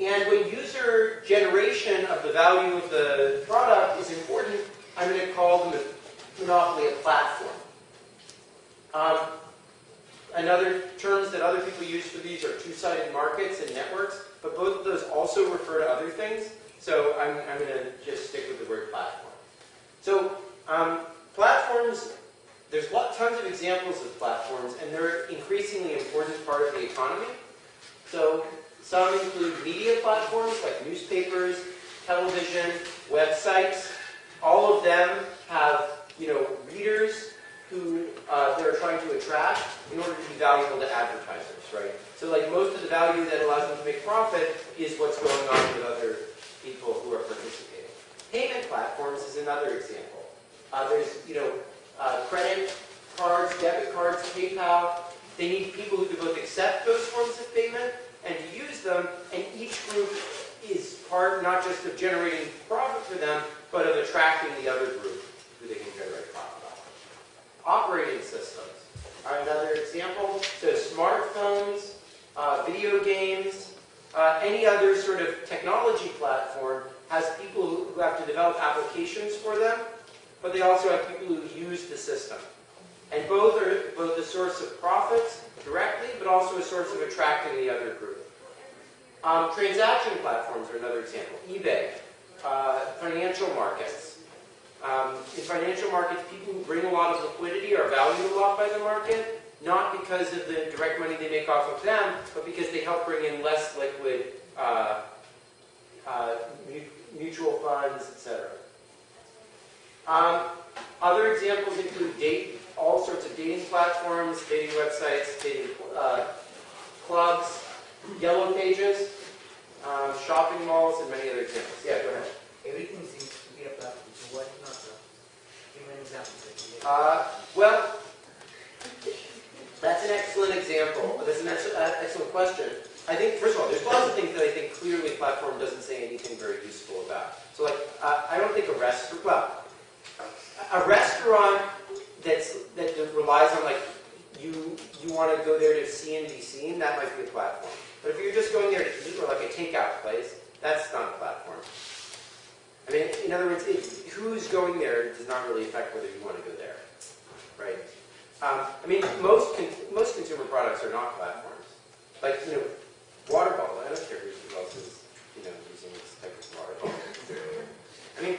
And when user generation of the value of the product is important, I'm going to call the monopoly a platform. Another terms that other people use for these are two-sided markets and networks, but both of those also refer to other things. So I'm going to just stick with the word platform. So platforms, there's tons of examples of platforms, and they're an increasingly important part of the economy. So some include media platforms like newspapers, television, websites. All of them have, readers who they're trying to attract in order to be valuable to advertisers, right? So like most of the value that allows them to make profit is what's going on with other people who are participating. Payment platforms is another example. There's, credit cards, debit cards, PayPal. They need people who can both accept those forms of payment and to use them, and each group is part not just of generating profit for them, but of attracting the other group who they can generate profit off. Operating systems are another example. So smartphones, video games, any other sort of technology platform has people who have to develop applications for them, but they also have people who use the system. And both are both a source of profits directly, but also a source of attracting the other group. Transaction platforms are another example. eBay, financial markets. In financial markets, people who bring a lot of liquidity are valued a lot by the market, not because of the direct money they make off of them, but because they help bring in less liquid mutual funds, etc. Other examples include all sorts of dating platforms, dating websites, dating clubs, yellow pages, shopping malls, and many other examples. Yeah, go ahead. Everything seems to be a platform, so why not? Give me an example. Well, that's an excellent example. That's an excellent question. I think, first of all, there's lots of things that I think clearly platform doesn't say anything very useful about. So, like, I don't think a restaurant that relies on, like, you want to go there to see and be seen, that might be a platform. But if you're just going there to eat, or like a takeout place, that's not a platform. I mean, in other words, who's going there does not really affect whether you want to go there, right? I mean, most consumer products are not platforms. Like, water bottle. I don't care who else is, using this type of water bottle. I mean,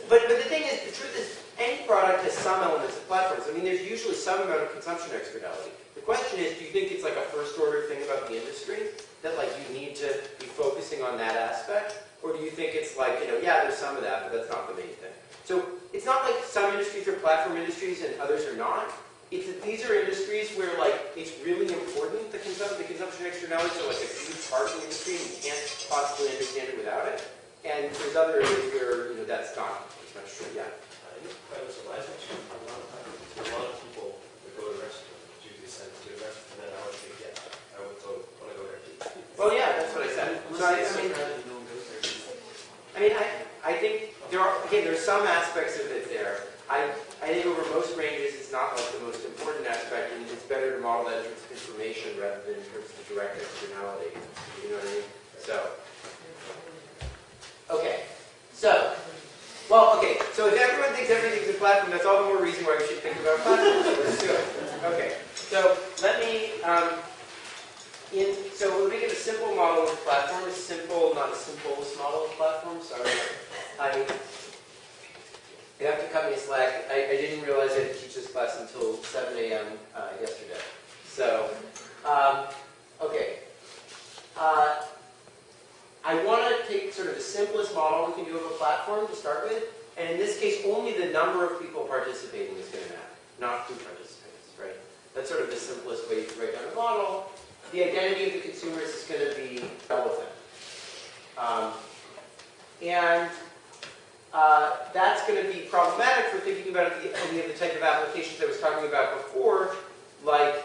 but the thing is, the truth is, any product has some elements of platforms. I mean, there's usually some amount of consumption externality. The question is, do you think it's like a first-order thing about the industry that like you need to be focusing on that aspect, or do you think it's like, yeah, there's some of that, but that's not the main thing. So it's not like some industries are platform industries and others are not. It's that these are industries where like it's really important the consumption externalities are like a huge part of the industry and you can't possibly understand it without it. And there's other areas where that's not as much true. Yeah. I was surprised actually. A lot of people that go to restaurants usually decide to go to restaurants, and then I would think, yeah, I would want to go there too. Well, yeah, that's what I said. So I think there's some aspects of it there. I think over most ranges, it's not like the most important aspect, and it's better to model that in terms of information rather than in terms of direct externality. You know what I mean? So if everyone thinks everything's a platform, that's all the more reason why we should think about platforms. So let's do it. Okay. So let me give a simple model of platform. Simple, not the simplest model of platform. Sorry. You have to cut me a slack. I didn't realize I had to teach this class until 7 a.m. Yesterday. So, okay. I want to take sort of the simplest model we can do of a platform to start with. And in this case, only the number of people participating is going to matter, not who participates, right? That's sort of the simplest way to write down a model. The identity of the consumers is going to be relevant. That's going to be problematic for thinking about any of the type of applications I was talking about before, like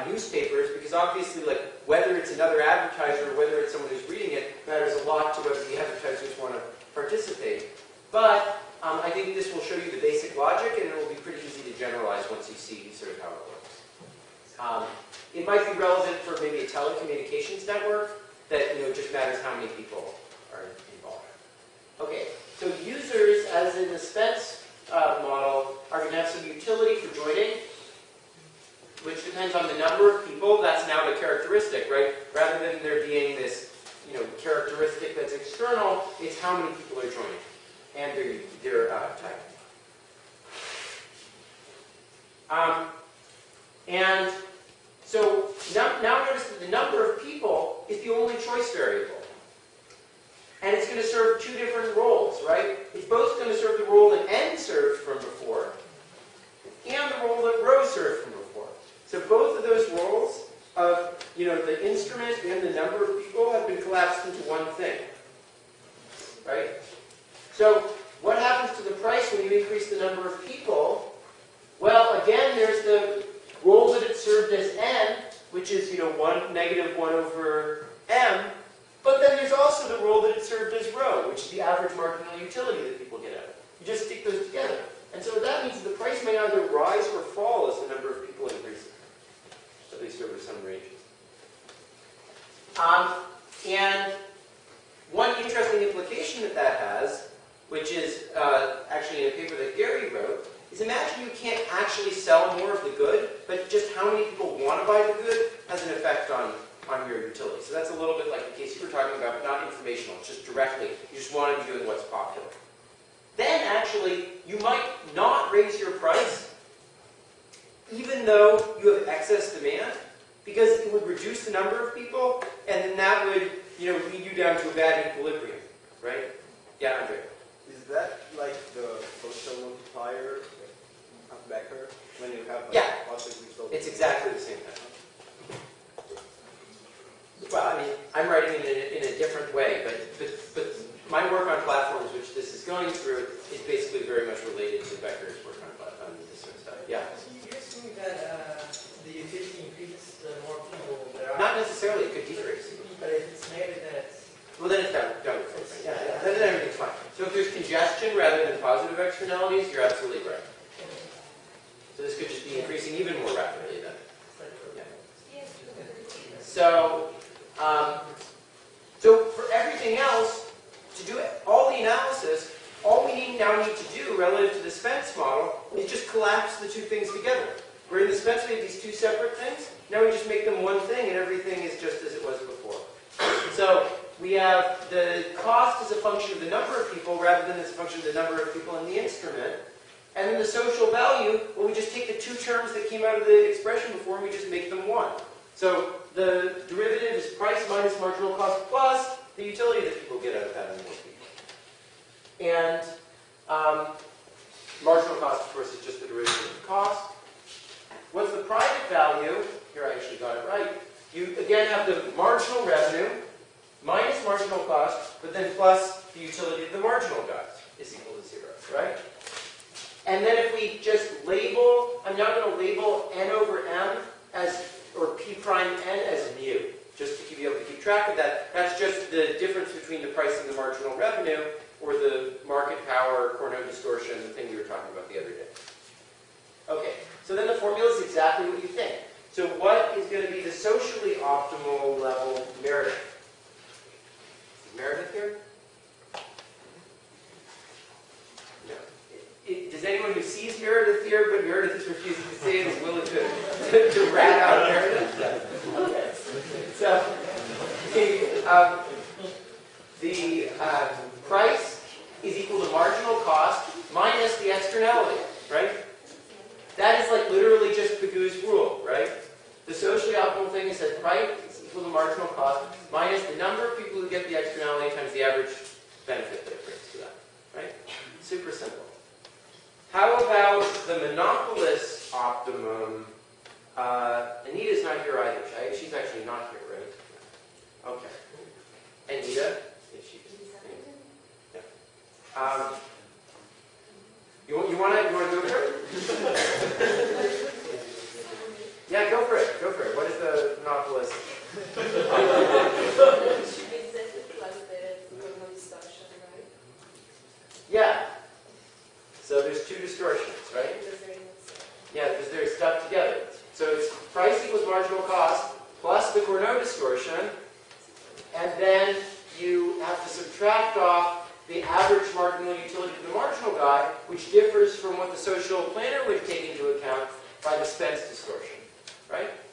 newspapers, because obviously, like whether it's another advertiser or whether it's someone who's reading it matters a lot to whether the advertisers want to participate. But I think this will show you the basic logic, and it will be pretty easy to generalize once you see sort of how it works. It might be relevant for maybe a telecommunications network that just matters how many people are involved. Okay, so users, as in the Spence model, are going to have some utility for joining. which depends on the number of people. That's now the characteristic, right? Rather than there being this, characteristic that's external, it's how many people are joining and their type. And so now notice that the number of people is the only choice variable. And it's going to serve two different roles, right? It's both going to serve the role that n served from before and the role that rho served from before. So both of those roles of, the instrument and the number of people have been collapsed into one thing, right? So what happens to the price when you increase the number of people? Well, again, there's the role that it served as n, which is, negative 1 over m. But then there's also the role that it served as rho, which is the average marginal utility that people get out of it. You just stick those together. And so what that means is the price may either rise or fall as the number of people increases, at least over some ranges. And one interesting implication that has, which is actually in a paper that Gary wrote, is imagine you can't actually sell more of the good, but just how many people want to buy the good has an effect on your utility. So that's a little bit like the case you were talking about, but not informational. It's just directly. You just want to be doing what's popular. Then actually, you might not raise your price, even though you have excess demand, because it would reduce the number of people, and then that would, lead you down to a bad equilibrium, right? Yeah, Andre. Is that like the social multiplier of Becker when you have possibly sold? It's exactly the same thing. Well, I'm writing it in a different way, but my work on platforms, which this is going through, is basically very much related to Becker's work on this sort of stuff. Yeah. So you're assuming that the utility increases the more people there are? Not necessarily. It could decrease. But if it's negative, then it's... Well, then it's down. Yeah. Then everything's fine. So if there's congestion rather than positive externalities, you're absolutely right. So this could just be increasing even more rapidly then. Yeah. So for everything else, to do all the analysis, all we now need to do relative to the Spence model is just collapse the two things together. Where in the Spence we have these two separate things, now we just make them one thing and everything is just as it was before. So we have the cost as a function of the number of people rather than as a function of the number of people in the instrument. And then the social value, well, we just take the two terms that came out of the expression before and we just make them one. So the derivative is price minus marginal cost plus the utility that people get out of having more people. And marginal cost, of course, is just the derivative of the cost. What's the private value? Here I actually got it right. You, again, have the marginal revenue minus marginal cost, but then plus the utility of the marginal guys is equal to 0, right? And then if we just label, I'm now going to label n over m as, or p prime n as mu, just to be able to keep track of that. That's just the difference between the price and the marginal revenue, or the market power, Cournot distortion, the thing we were talking about the other day. Okay, so then the formula is exactly what you think. So what is going to be the socially optimal level Meredith? Is Meredith here? No. Does anyone who sees Meredith here, but Meredith is refusing to say it, is willing to rat out Meredith? Okay. So the price is equal to marginal cost minus the externality, right? That is like literally just Pigue's rule, right? The socially optimal thing is that price is equal to marginal cost minus the number of people who get the externality times the average benefit that it brings to them, right? Super simple. How about the monopolist optimum? Anita's not here either. She's actually not here, right? Okay. Anita? If she is. Yeah. You want to go for it? Yeah, go for it. Go for it. What is the monopolist? Should be exactly plus the Cournot distortion, right? Yeah. So there's two distortions, right? Yeah, because they're stuck together. So it's price equals marginal cost plus the Cournot distortion, and then you have to subtract off the average marginal utility of the marginal guy, which differs from what the social planner would take into account by the Spence distortion.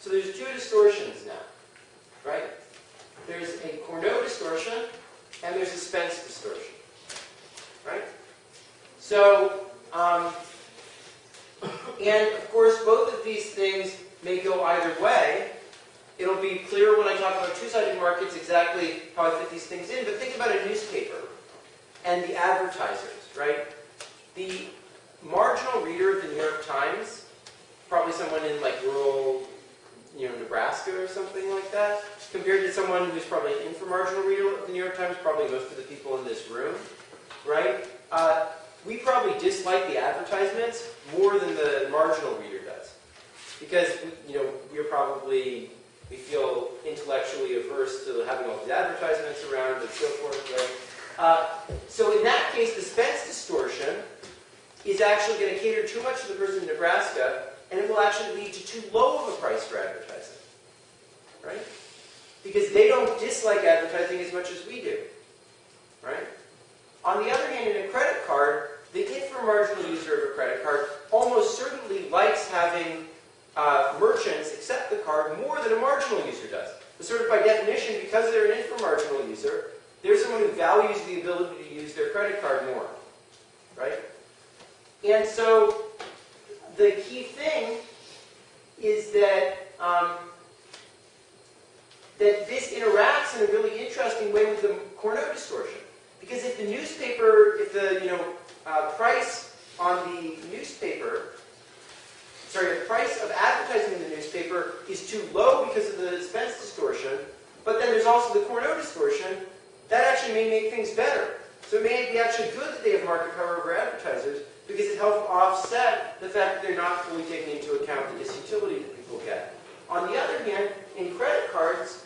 So there's two distortions now, right? There's a Cournot distortion, and there's a Spence distortion, right? So, and of course, both of these things may go either way. It'll be clear when I talk about two-sided markets exactly how I fit these things in, but think about a newspaper and the advertisers, right? The marginal reader of the New York Times, probably someone in like rural, Nebraska or something like that, compared to someone who's probably an inframarginal reader of the New York Times, probably most of the people in this room, right? We probably dislike the advertisements more than the marginal reader does. Because, we feel intellectually averse to having all these advertisements around and so forth, right? So in that case, the Spence distortion is actually going to cater too much to the person in Nebraska, and it will actually lead to too low of a price for advertising, right? Because they don't dislike advertising as much as we do, right? On the other hand, in a credit card, the inframarginal user of a credit card almost certainly likes having merchants accept the card more than a marginal user does. So sort of by definition, because they're an inframarginal user, they're someone who values the ability to use their credit card more, right? And so the key thing is that that this interacts in a really interesting way with the Cournot distortion. Because if the newspaper, if the price on the newspaper, the price of advertising in the newspaper is too low because of the Spence distortion, but then there's also the Cournot distortion, that actually may make things better. So it may be actually good that they have market power over advertisers because it helps offset the fact that they're not fully taking into account the disutility that people get. On the other hand, in credit cards,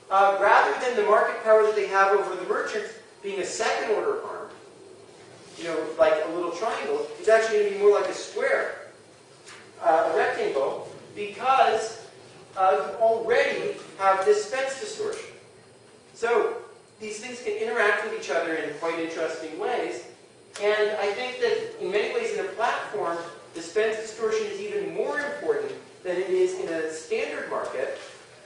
rather than the market power that they have over the merchants being a second order harm, like a little triangle, it's actually going to be more like a square, a rectangle, because you already have this Spence distortion. So these things can interact with each other in quite interesting ways. And I think that in many ways in a platform, the Spence distortion is even more important than it is in a standard market.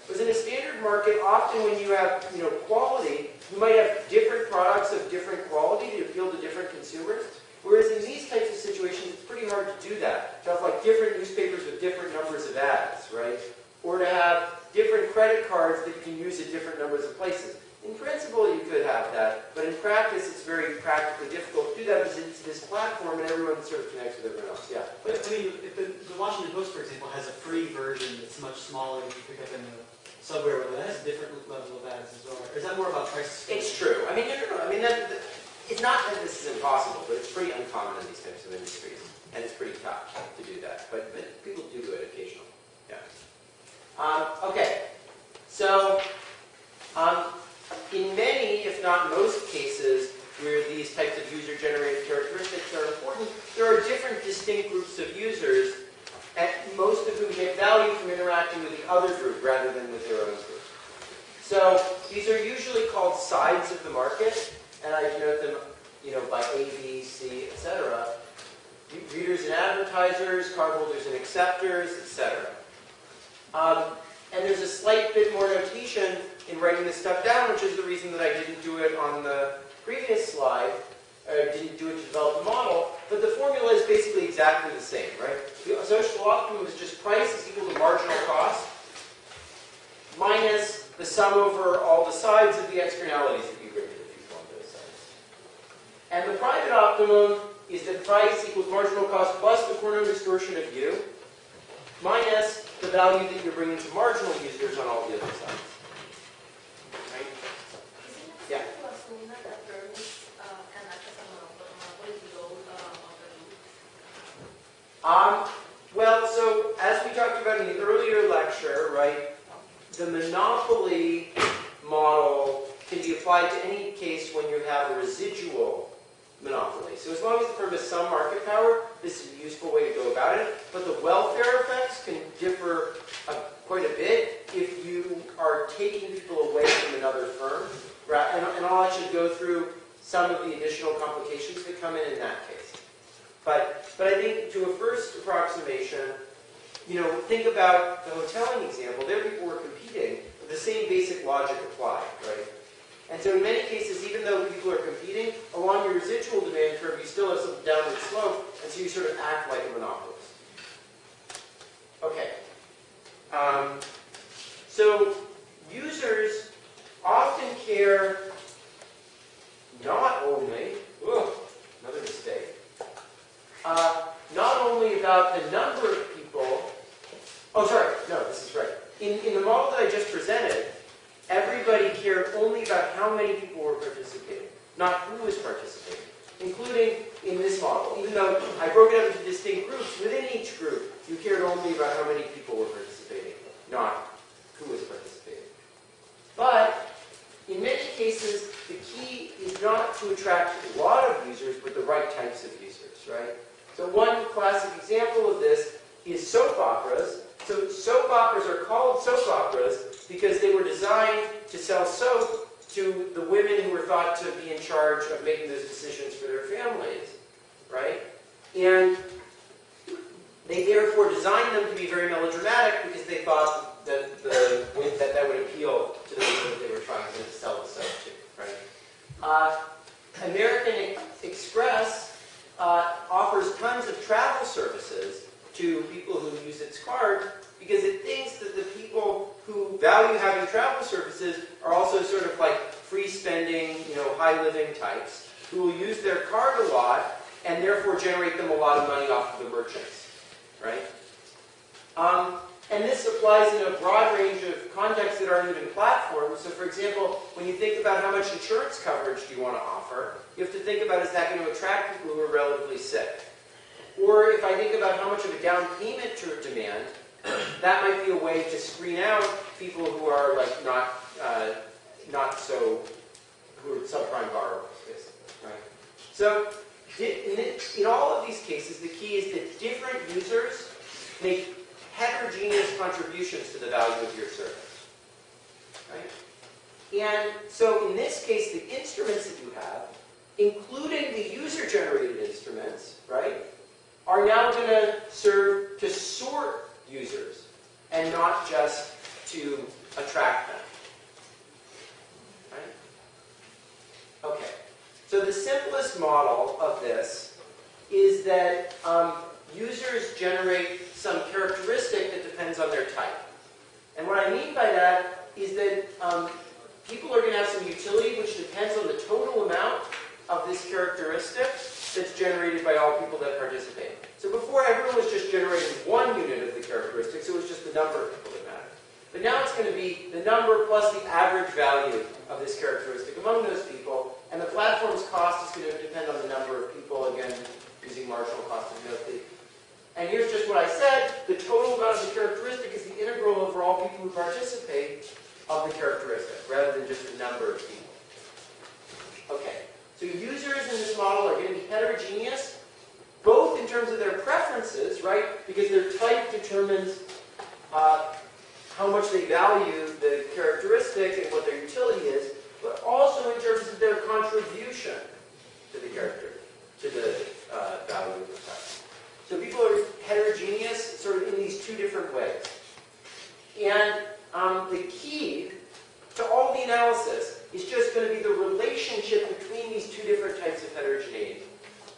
Because in a standard market, often when you have quality, you might have different products of different quality to appeal to different consumers. Whereas in these types of situations, it's pretty hard to do that. To have like different newspapers with different numbers of ads, right? Or to have different credit cards that you can use at different numbers of places. In principle, you could have that, but in practice, it's very practically difficult to do that because it's this platform and everyone sort of connects with everyone else. Yeah. But I mean, if the Washington Post, for example, has a free version that's much smaller you can pick up in the subway, where that has a different level of ads as well. Or is that more about price? It's true. I mean, no. I mean, it's not that this is impossible, but it's pretty uncommon in these types of industries, and it's pretty tough to do that. But people do it occasionally. Yeah. Okay. So, in many, if not most cases, where these types of user-generated characteristics are important, there are different distinct groups of users, and most of whom get value from interacting with the other group rather than with their own group. So these are usually called sides of the market, and I denote them, by A, B, C, etc. Readers and advertisers, cardholders and acceptors, etc. And there's a slight bit more notation in writing this stuff down, which is the reason that I didn't do it on the previous slide. I didn't do it to develop the model, but the formula is basically exactly the same, right? The social optimum is just price is equal to marginal cost minus the sum over all the sides of the externalities that you bring to the people on those sides. And the private optimum is that price equals marginal cost plus the Cournot distortion of U minus the value that you're bringing to marginal users on all the other sides. Right? Yeah. Well, so as we talked about in the earlier lecture, right, the monopoly model can be applied to any case when you have a residual monopoly. So as long as the firm has some market power, this is a useful way to go about it. But the welfare effects can differ quite a bit if you are taking people away from another firm. And I'll actually go through some of the additional complications that come in that case. But I think to a first approximation, think about the hoteling example. There people were competing, but the same basic logic applied, right? And so in many cases, even though people are competing, along your residual demand curve, you still have some downward slope, and so you sort of act like a monopolist. Okay. So users often care not only, another mistake, not only about the number of people, this is right. In the model that I just presented, everybody cared only about how many people were participating, not who was participating, including in this model. Even though I broke it up into distinct groups, within each group, you cared only about how many people were participating, not who was participating. But in many cases, the key is not to attract a lot of users, but the right types of users, right? So one classic example of this is soap operas. So soap operas are called soap operas because they were designed to sell soap to the women who were thought to be in charge of making those decisions for their families, right? And they therefore designed them to be very melodramatic because they thought that that would appeal to the people that they were trying to sell the soap to, right? American Express offers tons of travel services to people who use its card because it thinks that the people who value having travel services are also sort of like free-spending, high-living types who will use their card a lot and therefore generate them a lot of money off of the merchants, right? And this applies in a broad range of contexts that aren't even platforms. So for example, when you think about how much insurance coverage do you want to offer, you have to think about, is that going to attract people who are relatively sick? Or if I think about how much of a down payment to demand, that might be a way to screen out people who are like who are subprime borrowers, basically, right? So in all of these cases, the key is that different users make heterogeneous contributions to the value of your service, right? And so in this case, the instruments that you have, including the user-generated instruments, right, are now going to serve to sort users and not just to attract them. Right? Okay. So the simplest model of this is that users generate some characteristic that depends on their type. And what I mean by that is that people are going to have some utility which depends on the total amount of this characteristic that's generated by all people that participate. So before, everyone was just generating one unit of the characteristic, so it was just the number of people that mattered. But now it's going to be the number plus the average value of this characteristic among those people, and the platform's cost is going to depend on the number of people, again, using marginal cost of no fee. And here's just what I said. The total amount of the characteristic is the integral over all people who participate of the characteristic, rather than just the number of people. Okay. So users in this model are going to be heterogeneous, both in terms of their preferences, right? Because their type determines how much they value the characteristic and what their utility is, but also in terms of their contribution to the character, to the value of the type. So people are heterogeneous sort of in these two different ways. And the key to all the analysis is just going to be the relationship between these two different types of heterogeneity.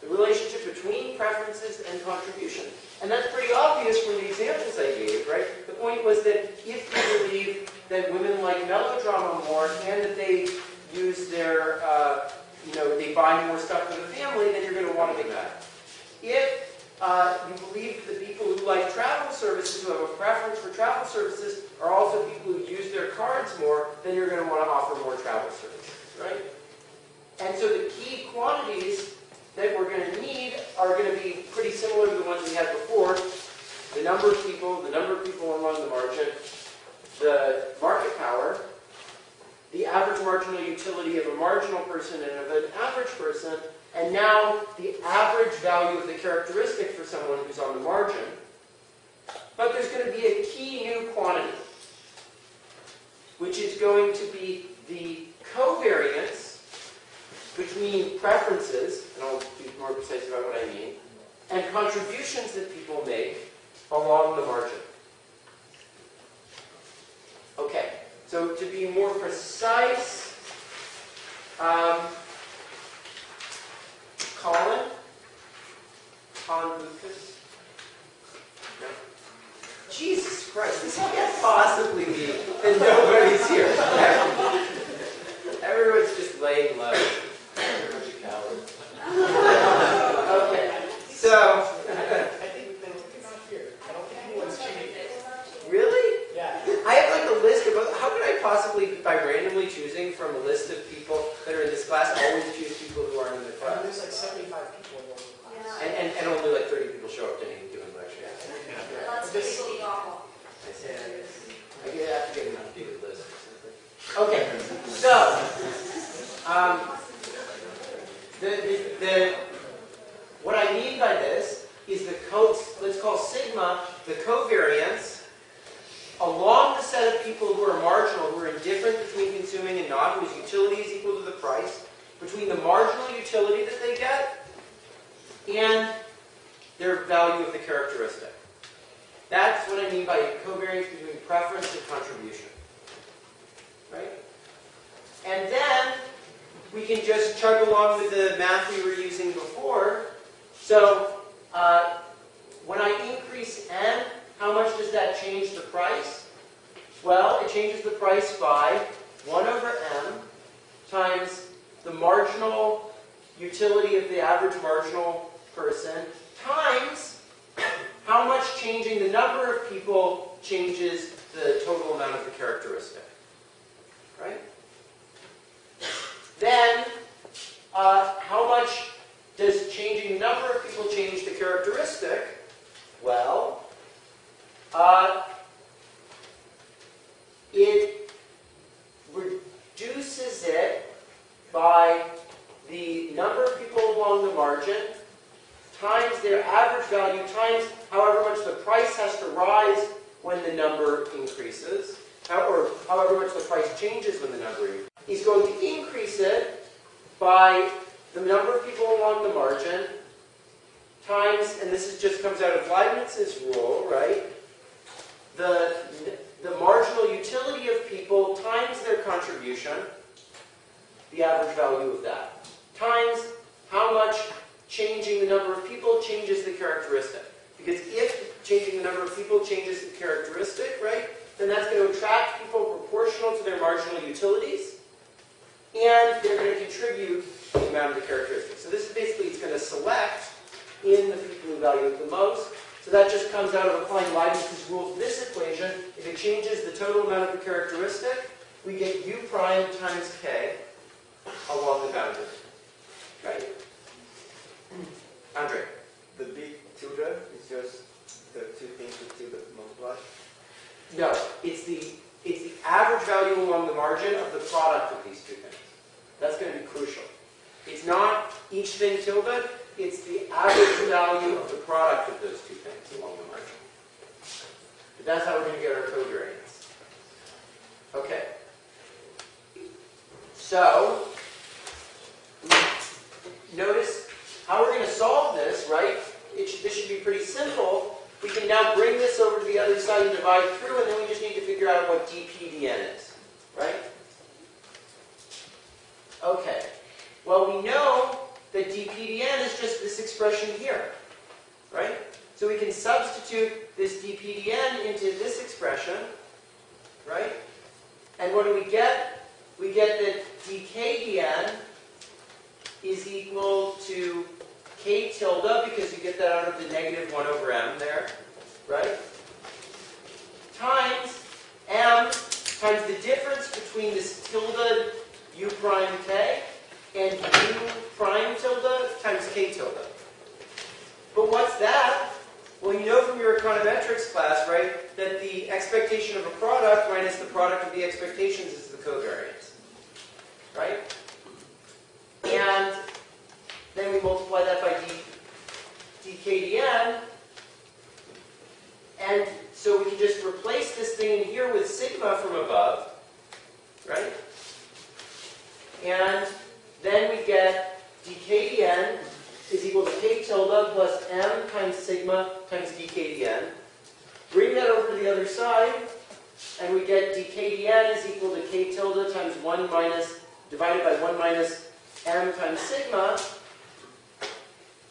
The relationship between preferences and contribution. And that's pretty obvious from the examples I gave, right? The point was that if you believe that women like melodrama more and that they use their, they buy more stuff for the family, then you're going to want to make that. If you believe that the people who like travel services, who have a preference for travel services, are also people who use their cards more, then you're going to want to offer more travel services, right? And so the key quantities that we're going to need are going to be pretty similar to the ones we had before. The number of people along the margin, the market power, the average marginal utility of a marginal person and of an average person, and now the average value of the characteristic for someone who's on the margin. But there's going to be a key new quantity, which is going to be the covariance between preferences, and I'll be more precise about what I mean, and contributions that people make along the margin. So to be more precise, Colin Lucas. No. Jesus Christ, this can't possibly be that nobody's here. Everyone's just laying low. They're a bunch of cowards. Okay, so I think they're not here. I don't think anyone's cheating. really? Yeah. I have like a list of, how could I possibly, by randomly choosing from a list of people that are in this class, always choose people who aren't in the class? There's like 75 people in the class. And only like 30 people show up to any given lecture. Lots of people be awful. I have to get an updated list or something. Okay, so, what I mean by this is let's call sigma the covariance along the set of people who are marginal, who are indifferent between consuming and not, whose utility is equal to the price, between the marginal utility that they get and their value of the characteristic. That's what I mean by covariance between preference and contribution. Right? And then we can just chug along with the math we were using before. So when I increase n, how much does that change the price? Well, it changes the price by 1 over m times the marginal utility of the average marginal person times how much changing the number of people changes the total amount of the characteristic. Right? Then, how much does changing the number of people change the characteristic? Well, it reduces it by the number of people along the margin times their average value times however much the price has to rise when the number increases, or however much the price changes when the number increases. He's going to increase it by the number of people along the margin times, and this just comes out of Leibniz's rule, right? The marginal utility of people times their contribution, the average value of that, times how much changing the number of people changes the characteristic. Because if changing the number of people changes the characteristic, right, then that's going to attract people proportional to their marginal utilities, and they're going to contribute the amount of the characteristic. So this is basically, it's going to select in the people who value it the most. So that just comes out of applying Leibniz's rule to this equation. If it changes the total amount of the characteristic, we get u prime times k along the boundary. Right? Andre? The big tilde is just the two things with tilde multiplied. No, it's the average value along the margin of the product of these two things. That's going to be crucial. It's not each thing tilde, it's the average value of the product of those two things along the margin. But that's how we're going to get our covariance. Okay. So, notice how we're going to solve this, right? This should be pretty simple. We can now bring this over to the other side and divide through, and then we just need to figure out what dpdn is, right? Okay. Well, we know that dpdn is just this expression here, right? So we can substitute this dpdn into this expression, right? And what do we get? We get that dkdn is equal to k tilde, because you get that out of the negative 1 over m there, right? Times m times the difference between this tilde u prime k and u prime tilde times k tilde. But what's that? Well, you know from your econometrics class, right, that the expectation of a product minus the product of the expectations is the covariance, right? And then we multiply that by dkdn, and so we can just replace this thing in here with sigma from above, right? And then we get dkdn is equal to k tilde plus m times sigma times dkdn. Bring that over to the other side, and we we get dkdn is equal to k tilde times 1 minus, divided by 1 minus m times sigma.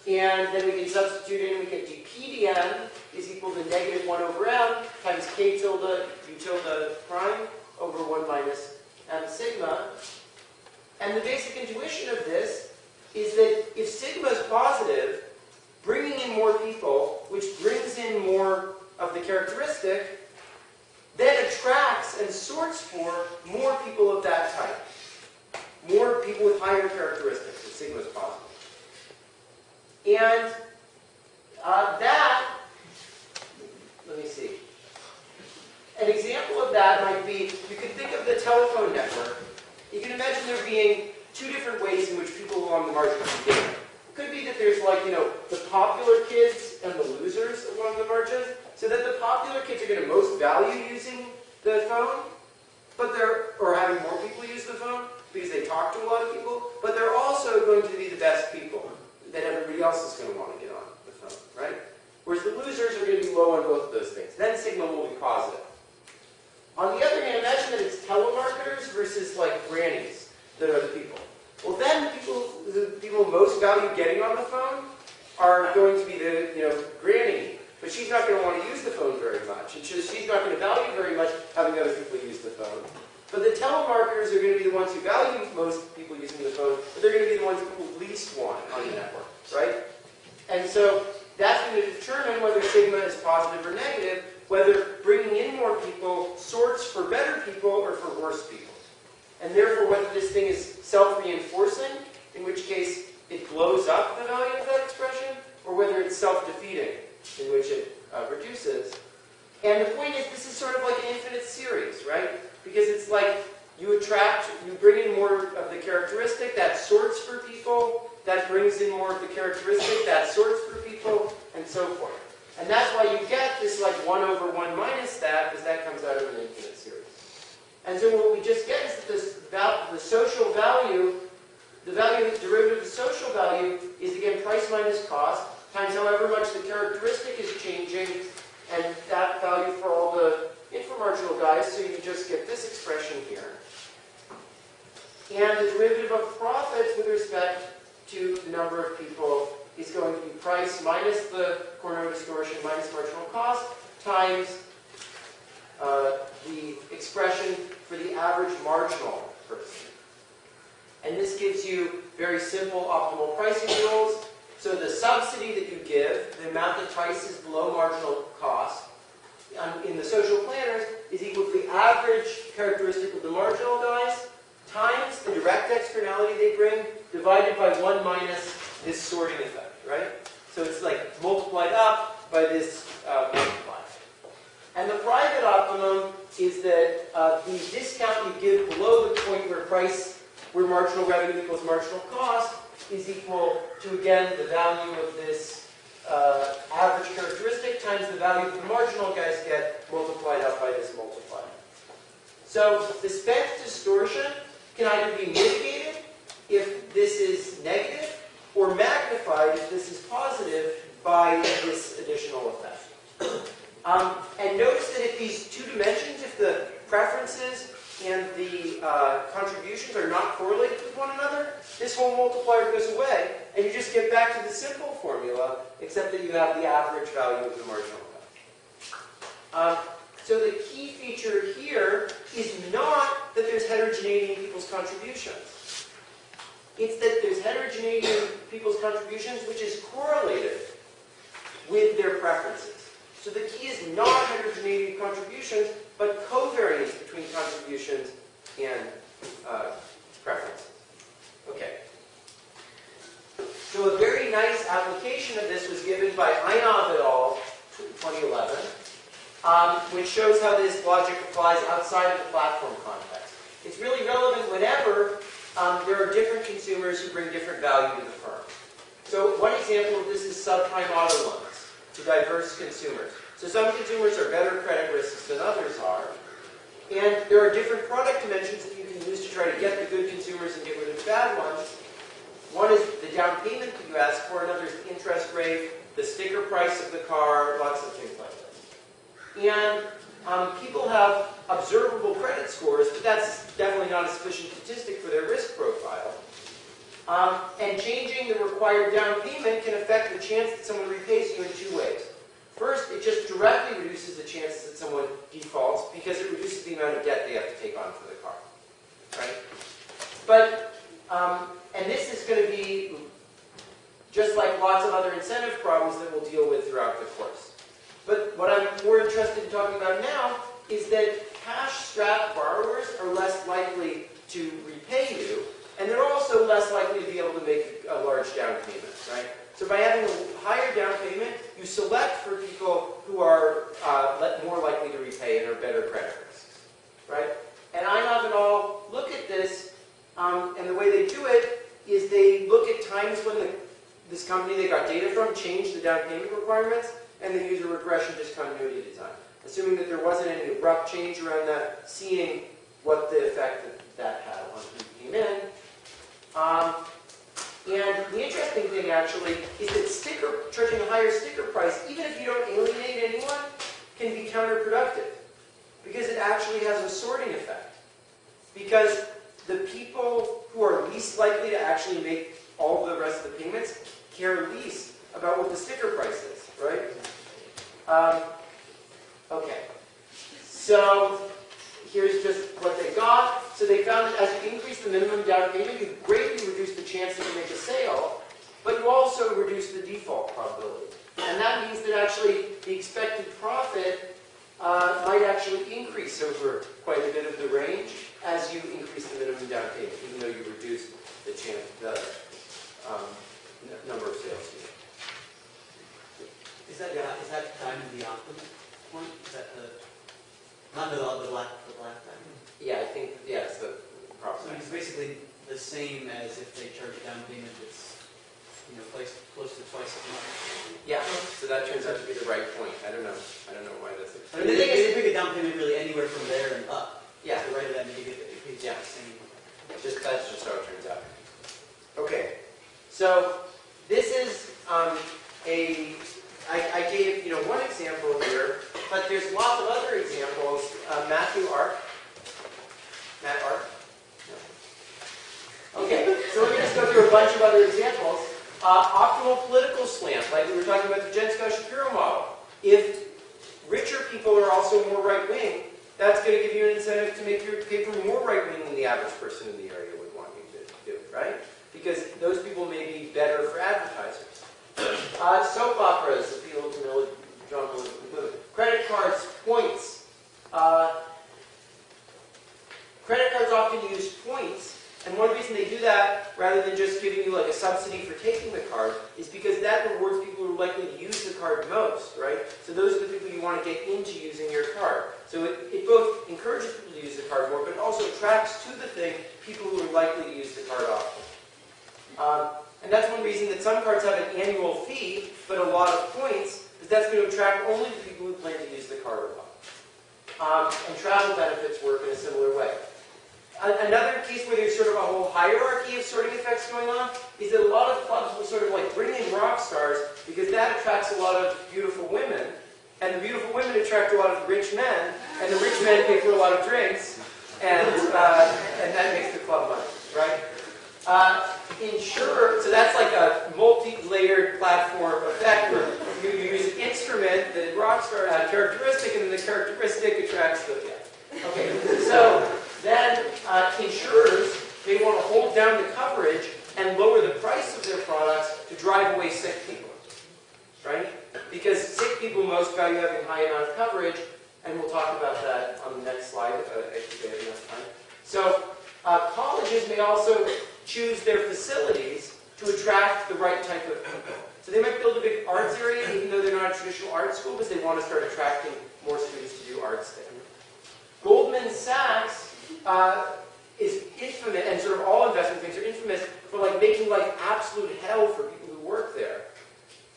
And then we can substitute in, we get dpdn is equal to negative 1 over m times k tilde u tilde prime over 1 minus m sigma. And the basic intuition of this is that if sigma is positive, bringing in more people, which brings in more of the characteristic, then attracts and sorts for more people of that type. More people with higher characteristics, if sigma is positive. And let me see. An example of that might be, you can think of the telephone network. You can imagine there being two different ways in which people along the margin can get it. It could be that there's the popular kids and the losers along the margin, so that the popular kids are going to most value using the phone, or having more people use the phone, because they talk to a lot of people, but they're also going to be the best people that everybody else is going to want to get on the phone, right? Whereas the losers are going to be low on both of those things. Then sigma will be positive. On the other hand, imagine that it's telemarketers versus grannies that are the people. Well, then the people most value getting on the phone are going to be the granny, but she's not going to want to use the phone very much, and she's not going to value very much having other people use the phone. But the telemarketers are going to be the ones who value most people using the phone, but they're going to be the ones that people least want on the network, right? And so that's going to determine whether sigma is positive or negative, whether bringing in more people sorts for better people or for worse people. And therefore, whether this thing is self-reinforcing, in which case it blows up the value of that expression, or whether it's self-defeating, in which it reduces. And the point is, this is sort of like an infinite series, right? Because it's like you bring in more of the characteristic, that sorts for people, that brings in more of the characteristic, that sorts for people, and so forth. And that's why you get this 1 over 1 minus that, because that comes out of an infinite series. And so what we just get is that the social value, the derivative of the social value is again price minus cost times however much the characteristic is changing, and that value for all the inframarginal guys, so you just get this expression here. And the derivative of profits with respect to the number of people is going to be price minus the Cournot distortion minus marginal cost times the expression for the average marginal person. And this gives you very simple optimal pricing rules. So the subsidy that you give, the amount that price is below marginal cost, in the social planners is equal to the average characteristic of the marginal guys times the direct externality they bring divided by 1 minus this sorting effect, right? So it's multiplied up by this multiplier. And the private optimum is that the discount you give below the point where marginal revenue equals marginal cost is equal to, again, the value of this average characteristic times the value that the marginal guys get multiplied out by this multiplier. So the spent distortion can either be mitigated if this is negative or magnified if this is positive by this additional effect. And notice that if these two dimensions, if the preferences and the contributions are not correlated with one another, this whole multiplier goes away, and you just get back to the simple formula, except that you have the average value of the marginal value. So the key feature here is not that there's heterogeneity in people's contributions. It's that there's heterogeneity in people's contributions which is correlated with their preferences. So the key is not heterogeneity in contributions, but covariance between contributions and preferences. Okay. So a very nice application of this was given by Einov et al. 2011, which shows how this logic applies outside of the platform context. It's really relevant whenever there are different consumers who bring different value to the firm. So one example of this is subprime auto loans to diverse consumers. So some consumers are better credit risks than others are. And there are different product dimensions that you can use to try to get the good consumers and get rid of the bad ones. One is the down payment that you ask for, another is the interest rate, the sticker price of the car, lots of things like this. And people have observable credit scores, but that's definitely not a sufficient statistic for their risk profile. And changing the required down payment can affect the chance that someone repays you in two ways. First, it just directly reduces the chances that someone defaults because it reduces the amount of debt they have to take on for the car, right? But, and this is going to be just like lots of other incentive problems that we'll deal with throughout the course. But what I'm more interested in talking about now is that cash-strapped borrowers are less likely to repay you, and they're also less likely to be able to make a large down payment, right? So by having a higher down payment, you select for people who are more likely to repay and are better credit risks, right? And I have it all look at this, and the way they do it is they look at times when this company they got data from changed the down payment requirements, and they use a regression discontinuity design, assuming that there wasn't any abrupt change around that, seeing what the effect that had on who came in. And the interesting thing, actually, is that charging a higher sticker price, even if you don't alienate anyone, can be counterproductive, because it actually has a sorting effect. Because the people who are least likely to actually make all the rest of the payments care least about what the sticker price is, right? Okay. So here's just what they got. So they found that as you increase the minimum down payment, you greatly reduce the chance that you make a sale, but you also reduce the default probability. And that means that actually the expected profit might actually increase over quite a bit of the range as you increase the minimum down payment, even though you reduce the chance, the number of sales you make. Is that diamond the optimum point? Is that not the black diamond? Yeah, I think, yeah, it's the So it's basically the same as if they charge a down payment that's, close to twice as much. Yeah, so that turns out to be the right point. I don't know why that's. I mean, the thing is, they pick a down payment really anywhere from there and up. Yeah. So right at that, you get the same. That's just how it turns out. Okay, so this is I gave one example here, but there's lots of other examples. Matt Ark. No. Okay, so let me just go through a bunch of other examples. Optimal political slant, like we were talking about the Jen Scott Shapiro model. If richer people are also more right-wing, that's going to give you an incentive to make your paper more right-wing than the average person in the area would want you to do, right? Because those people may be better for advertisers. Soap operas appeal to John political movement. Credit cards, points. Credit cards often use points, and one reason they do that, rather than just giving you like a subsidy for taking the card, is because that rewards people who are likely to use the card most, right? So those are the people you want to get into using your card. So it both encourages people to use the card more, but it also attracts to the thing people who are likely to use the card often. And that's one reason that some cards have an annual fee, but a lot of points, because that's going to attract only the people who plan to use the card a lot. And travel benefits work in a similar way. Another case where there's sort of a whole hierarchy of sorting effects going on is that a lot of clubs will sort of like bring in rock stars because that attracts a lot of beautiful women, and the beautiful women attract a lot of rich men, and the rich men pay for a lot of drinks, and that makes the club money, right? So that's like a multi-layered platform effect where you use an instrument, the rock star characteristic, and then the characteristic attracts the, yeah. Okay, so then insurers, they want to hold down the coverage and lower the price of their products to drive away sick people, right? Because sick people most value having high amount of coverage, and we'll talk about that on the next slide if we have enough time. So colleges may also choose their facilities to attract the right type of people. So they might build a big arts area, even though they're not a traditional art school, because they want to start attracting more students to do arts there. Goldman Sachs is infamous, and sort of all investment banks are infamous for like making life absolute hell for people who work there,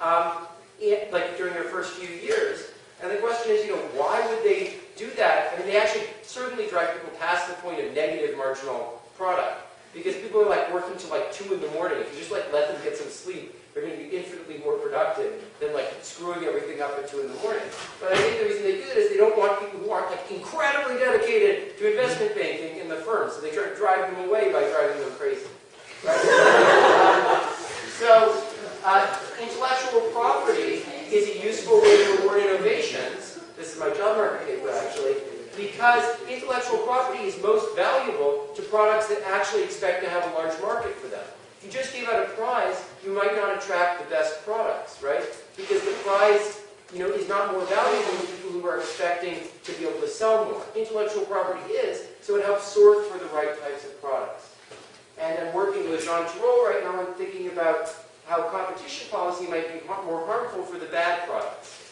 like during their first few years. And the question is, why would they do that? I mean, they actually certainly drive people past the point of negative marginal product. Because people are like working till like 2 in the morning. If you just like let them get some sleep, they're going to be infinitely more productive than like screwing everything up at 2 in the morning. But I think the reason they do it is they don't want people who aren't like incredibly dedicated to investment banking in the firm. So they try to drive them away by driving them crazy. Right? So intellectual property is a useful way to reward innovations. This is my job market paper actually. Because intellectual property is most valuable to products that actually expect to have a large market for them. If you just gave out a prize, you might not attract the best products, right? Because the prize, is not more valuable to people who are expecting to be able to sell more. Intellectual property is, so it helps sort for the right types of products. And I'm working with Jean Tirole right now and thinking about how competition policy might be more harmful for the bad products.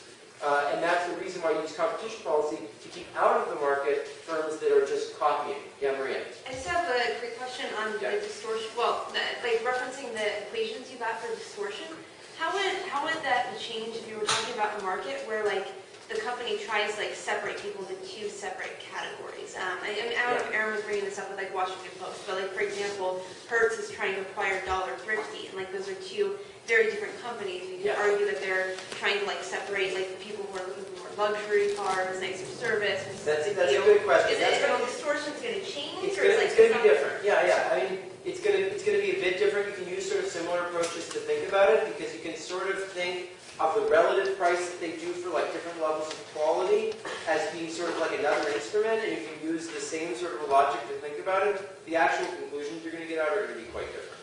And that's the reason why you use competition policy, to keep out of the market firms that are just copying. Yeah, Maria? I just have a quick question on the distortion. Well, like referencing the equations you got for distortion. How would that change if you were talking about a market where like the company tries to like separate people into 2 separate categories? I don't know if Aaron was bringing this up with like Washington Post, but like for example, Hertz is trying to acquire Dollar Thrifty, and like those are 2 very different companies. You can argue that they're trying to like separate like the people who are looking for more luxury cars, nicer service. That's a good question. Is it the distortion's going to change? It's going to be different. Yeah. I mean, it's going to be a bit different. You can use sort of similar approaches to think about it, because you can sort of think of the relative price that they do for like different levels of quality as being sort of like another instrument, and you can use the same sort of logic to think about it. The actual conclusions you're going to get out are going to be quite different.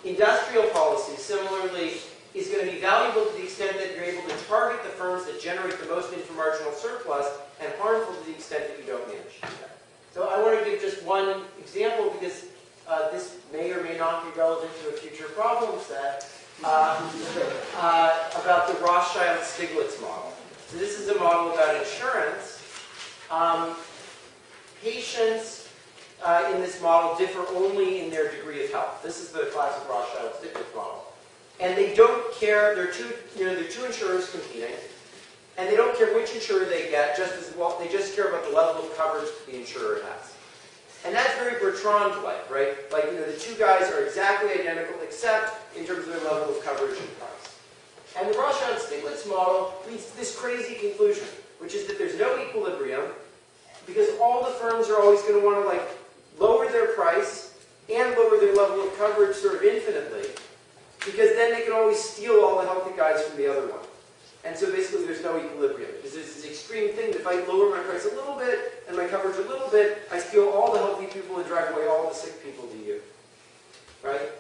Industrial policy, similarly, is going to be valuable to the extent that you're able to target the firms that generate the most inframarginal surplus, and harmful to the extent that you don't manage to do that. So I want to give just one example, because this may or may not be relevant to a future problem set, about the Rothschild-Stiglitz model. So this is a model about insurance. Patients in this model differ only in their degree of health. This is the classic Rothschild-Stiglitz model. And they don't care, they're two insurers competing, and they don't care which insurer they get, just as well, they just care about the level of coverage that the insurer has. And that's very Bertrand-like, right? Like, the 2 guys are exactly identical, except in terms of their level of coverage and price. And the Rothschild-Stiglitz model leads to this crazy conclusion, which is that there's no equilibrium, because all the firms are always going to want to like lower their price and lower their level of coverage sort of infinitely, because then they can always steal all the healthy guys from the other one. And so basically there's no equilibrium, because there's this extreme thing that if I lower my price a little bit and my coverage a little bit, I steal all the healthy people and drive away all the sick people to you. Right?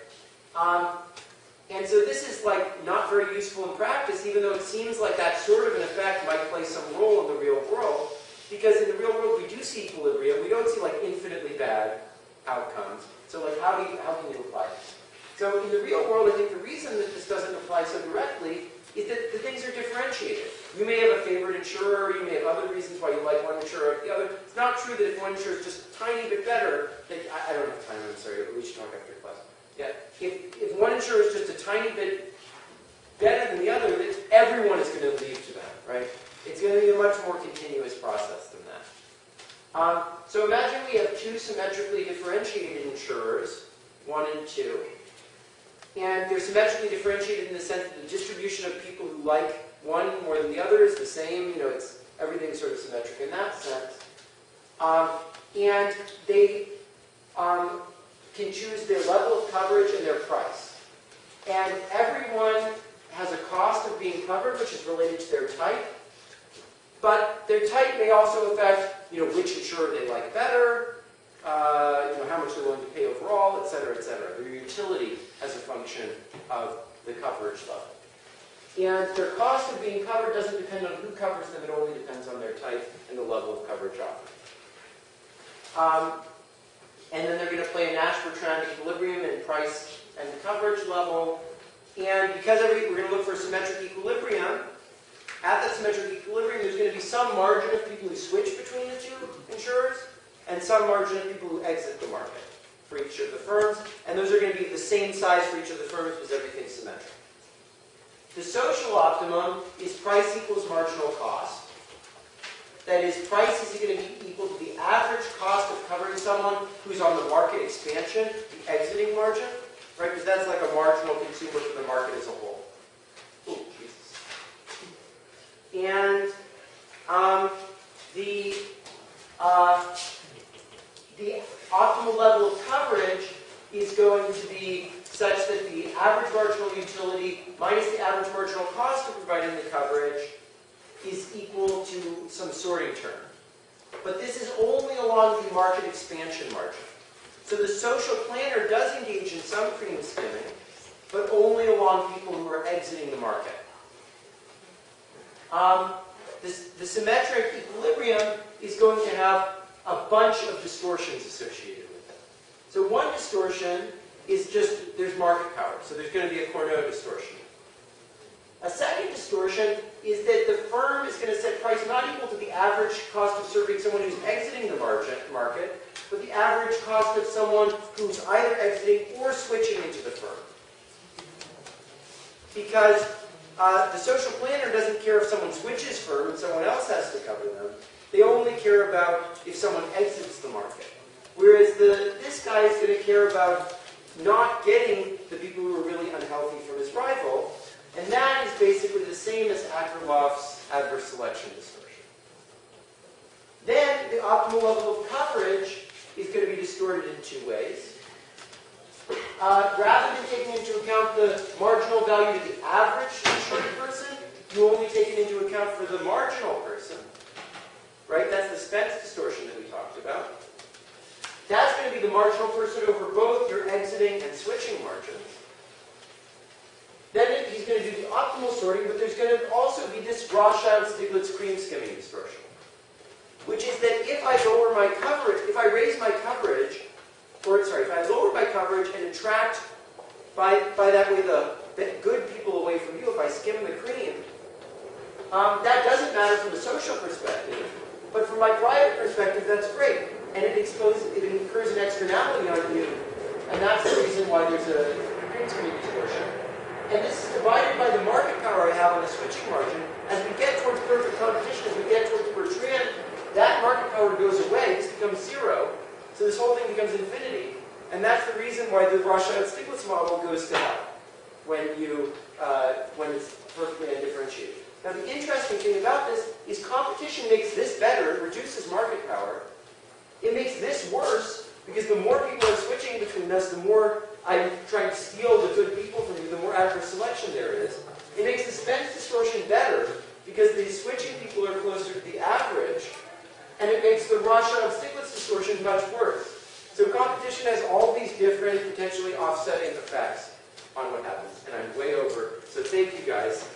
And so this is like not very useful in practice, even though it seems like that sort of an effect might play some role in the real world. Because in the real world, we do see equilibrium. We don't see like infinitely bad outcomes. So like, how can you apply this? So in the real world, I think the reason that this doesn't apply so directly is that the things are differentiated. You may have a favorite insurer. You may have other reasons why you like one insurer over the other. It's not true that if one insurer is just a tiny bit better, that I don't have time. I'm sorry. We should talk after class. Yeah. If one insurer is just a tiny bit better than the other, then everyone is going to leave to them, right? It's going to be a much more continuous process than that. So imagine we have 2 symmetrically differentiated insurers, 1 and 2. And they're symmetrically differentiated in the sense that the distribution of people who like one more than the other is the same. Everything's sort of symmetric in that sense. And they can choose their level of coverage and their price. And everyone has a cost of being covered, which is related to their type. But their type may also affect, which insurer they like better, how much they're willing to pay overall, et cetera, et cetera. Their utility as a function of the coverage level. And their cost of being covered doesn't depend on who covers them, it only depends on their type and the level of coverage offered. And then they're going to play a Nash-Bertrand equilibrium in price and coverage level. And because we're going to look for a symmetric equilibrium, at that symmetric equilibrium, there's going to be some margin of people who switch between the 2 insurers, and some margin of people who exit the market for each of the firms. And those are going to be the same size for each of the firms because everything's symmetric. The social optimum is price equals marginal cost. That is, price is going to be equal to the average cost of covering someone who's on the market expansion, the exiting margin, right? Because that's like a marginal consumer for the market as a whole. Oh, Jesus. And the optimal level of coverage is going to be such that the average marginal utility minus the average marginal cost of providing the coverage is equal to some sorting term. But this is only along the market expansion margin. So the social planner does engage in some cream skimming, but only along people who are exiting the market. The symmetric equilibrium is going to have a bunch of distortions associated with it. So one distortion is just, there's market power. So there's going to be a Cournot distortion. A second distortion is that the firm is going to set price not equal to the average cost of serving someone who's exiting the market, but the average cost of someone who's either exiting or switching into the firm. Because the social planner doesn't care if someone switches firm and someone else has to cover them. They only care about if someone exits the market. Whereas this guy is going to care about not getting the people who are really unhealthy from his rival. And that is basically the same as Akerloff's adverse selection distortion. Then the optimal level of coverage is going to be distorted in two ways. Rather than taking into account the marginal value to the average insured person, you only take it into account for the marginal person. Right? That's the Spence distortion that we talked about. That's going to be the marginal person over both your exiting and switching margins. Then he's going to do the optimal sorting, but there's going to also be this Rothschild-Stiglitz cream skimming distortion, which is that if I lower my coverage, if I raise my coverage, if I lower my coverage and attract by that way the good people away from you, if I skim the cream, that doesn't matter from a social perspective, but from my private perspective, that's great, and it incurs an externality on you, and that's the reason why there's a cream skimming distortion. And this is divided by the market power I have on the switching margin. As we get towards perfect competition, as we get towards Bertrand, that market power goes away. This becomes zero. So this whole thing becomes infinity. And that's the reason why the Rothschild-Stiglitz model goes to hell when it's perfectly undifferentiated. Now the interesting thing about this is competition makes this better, it reduces market power. It makes this worse because the more people are switching between us, the more I'm trying to steal the good people from you, the more adverse selection there is. It makes the Spence distortion better because the switching people are closer to the average, and it makes the Rothschild-Stiglitz distortion much worse. So competition has all these different, potentially offsetting effects on what happens. And I'm way over, so thank you guys.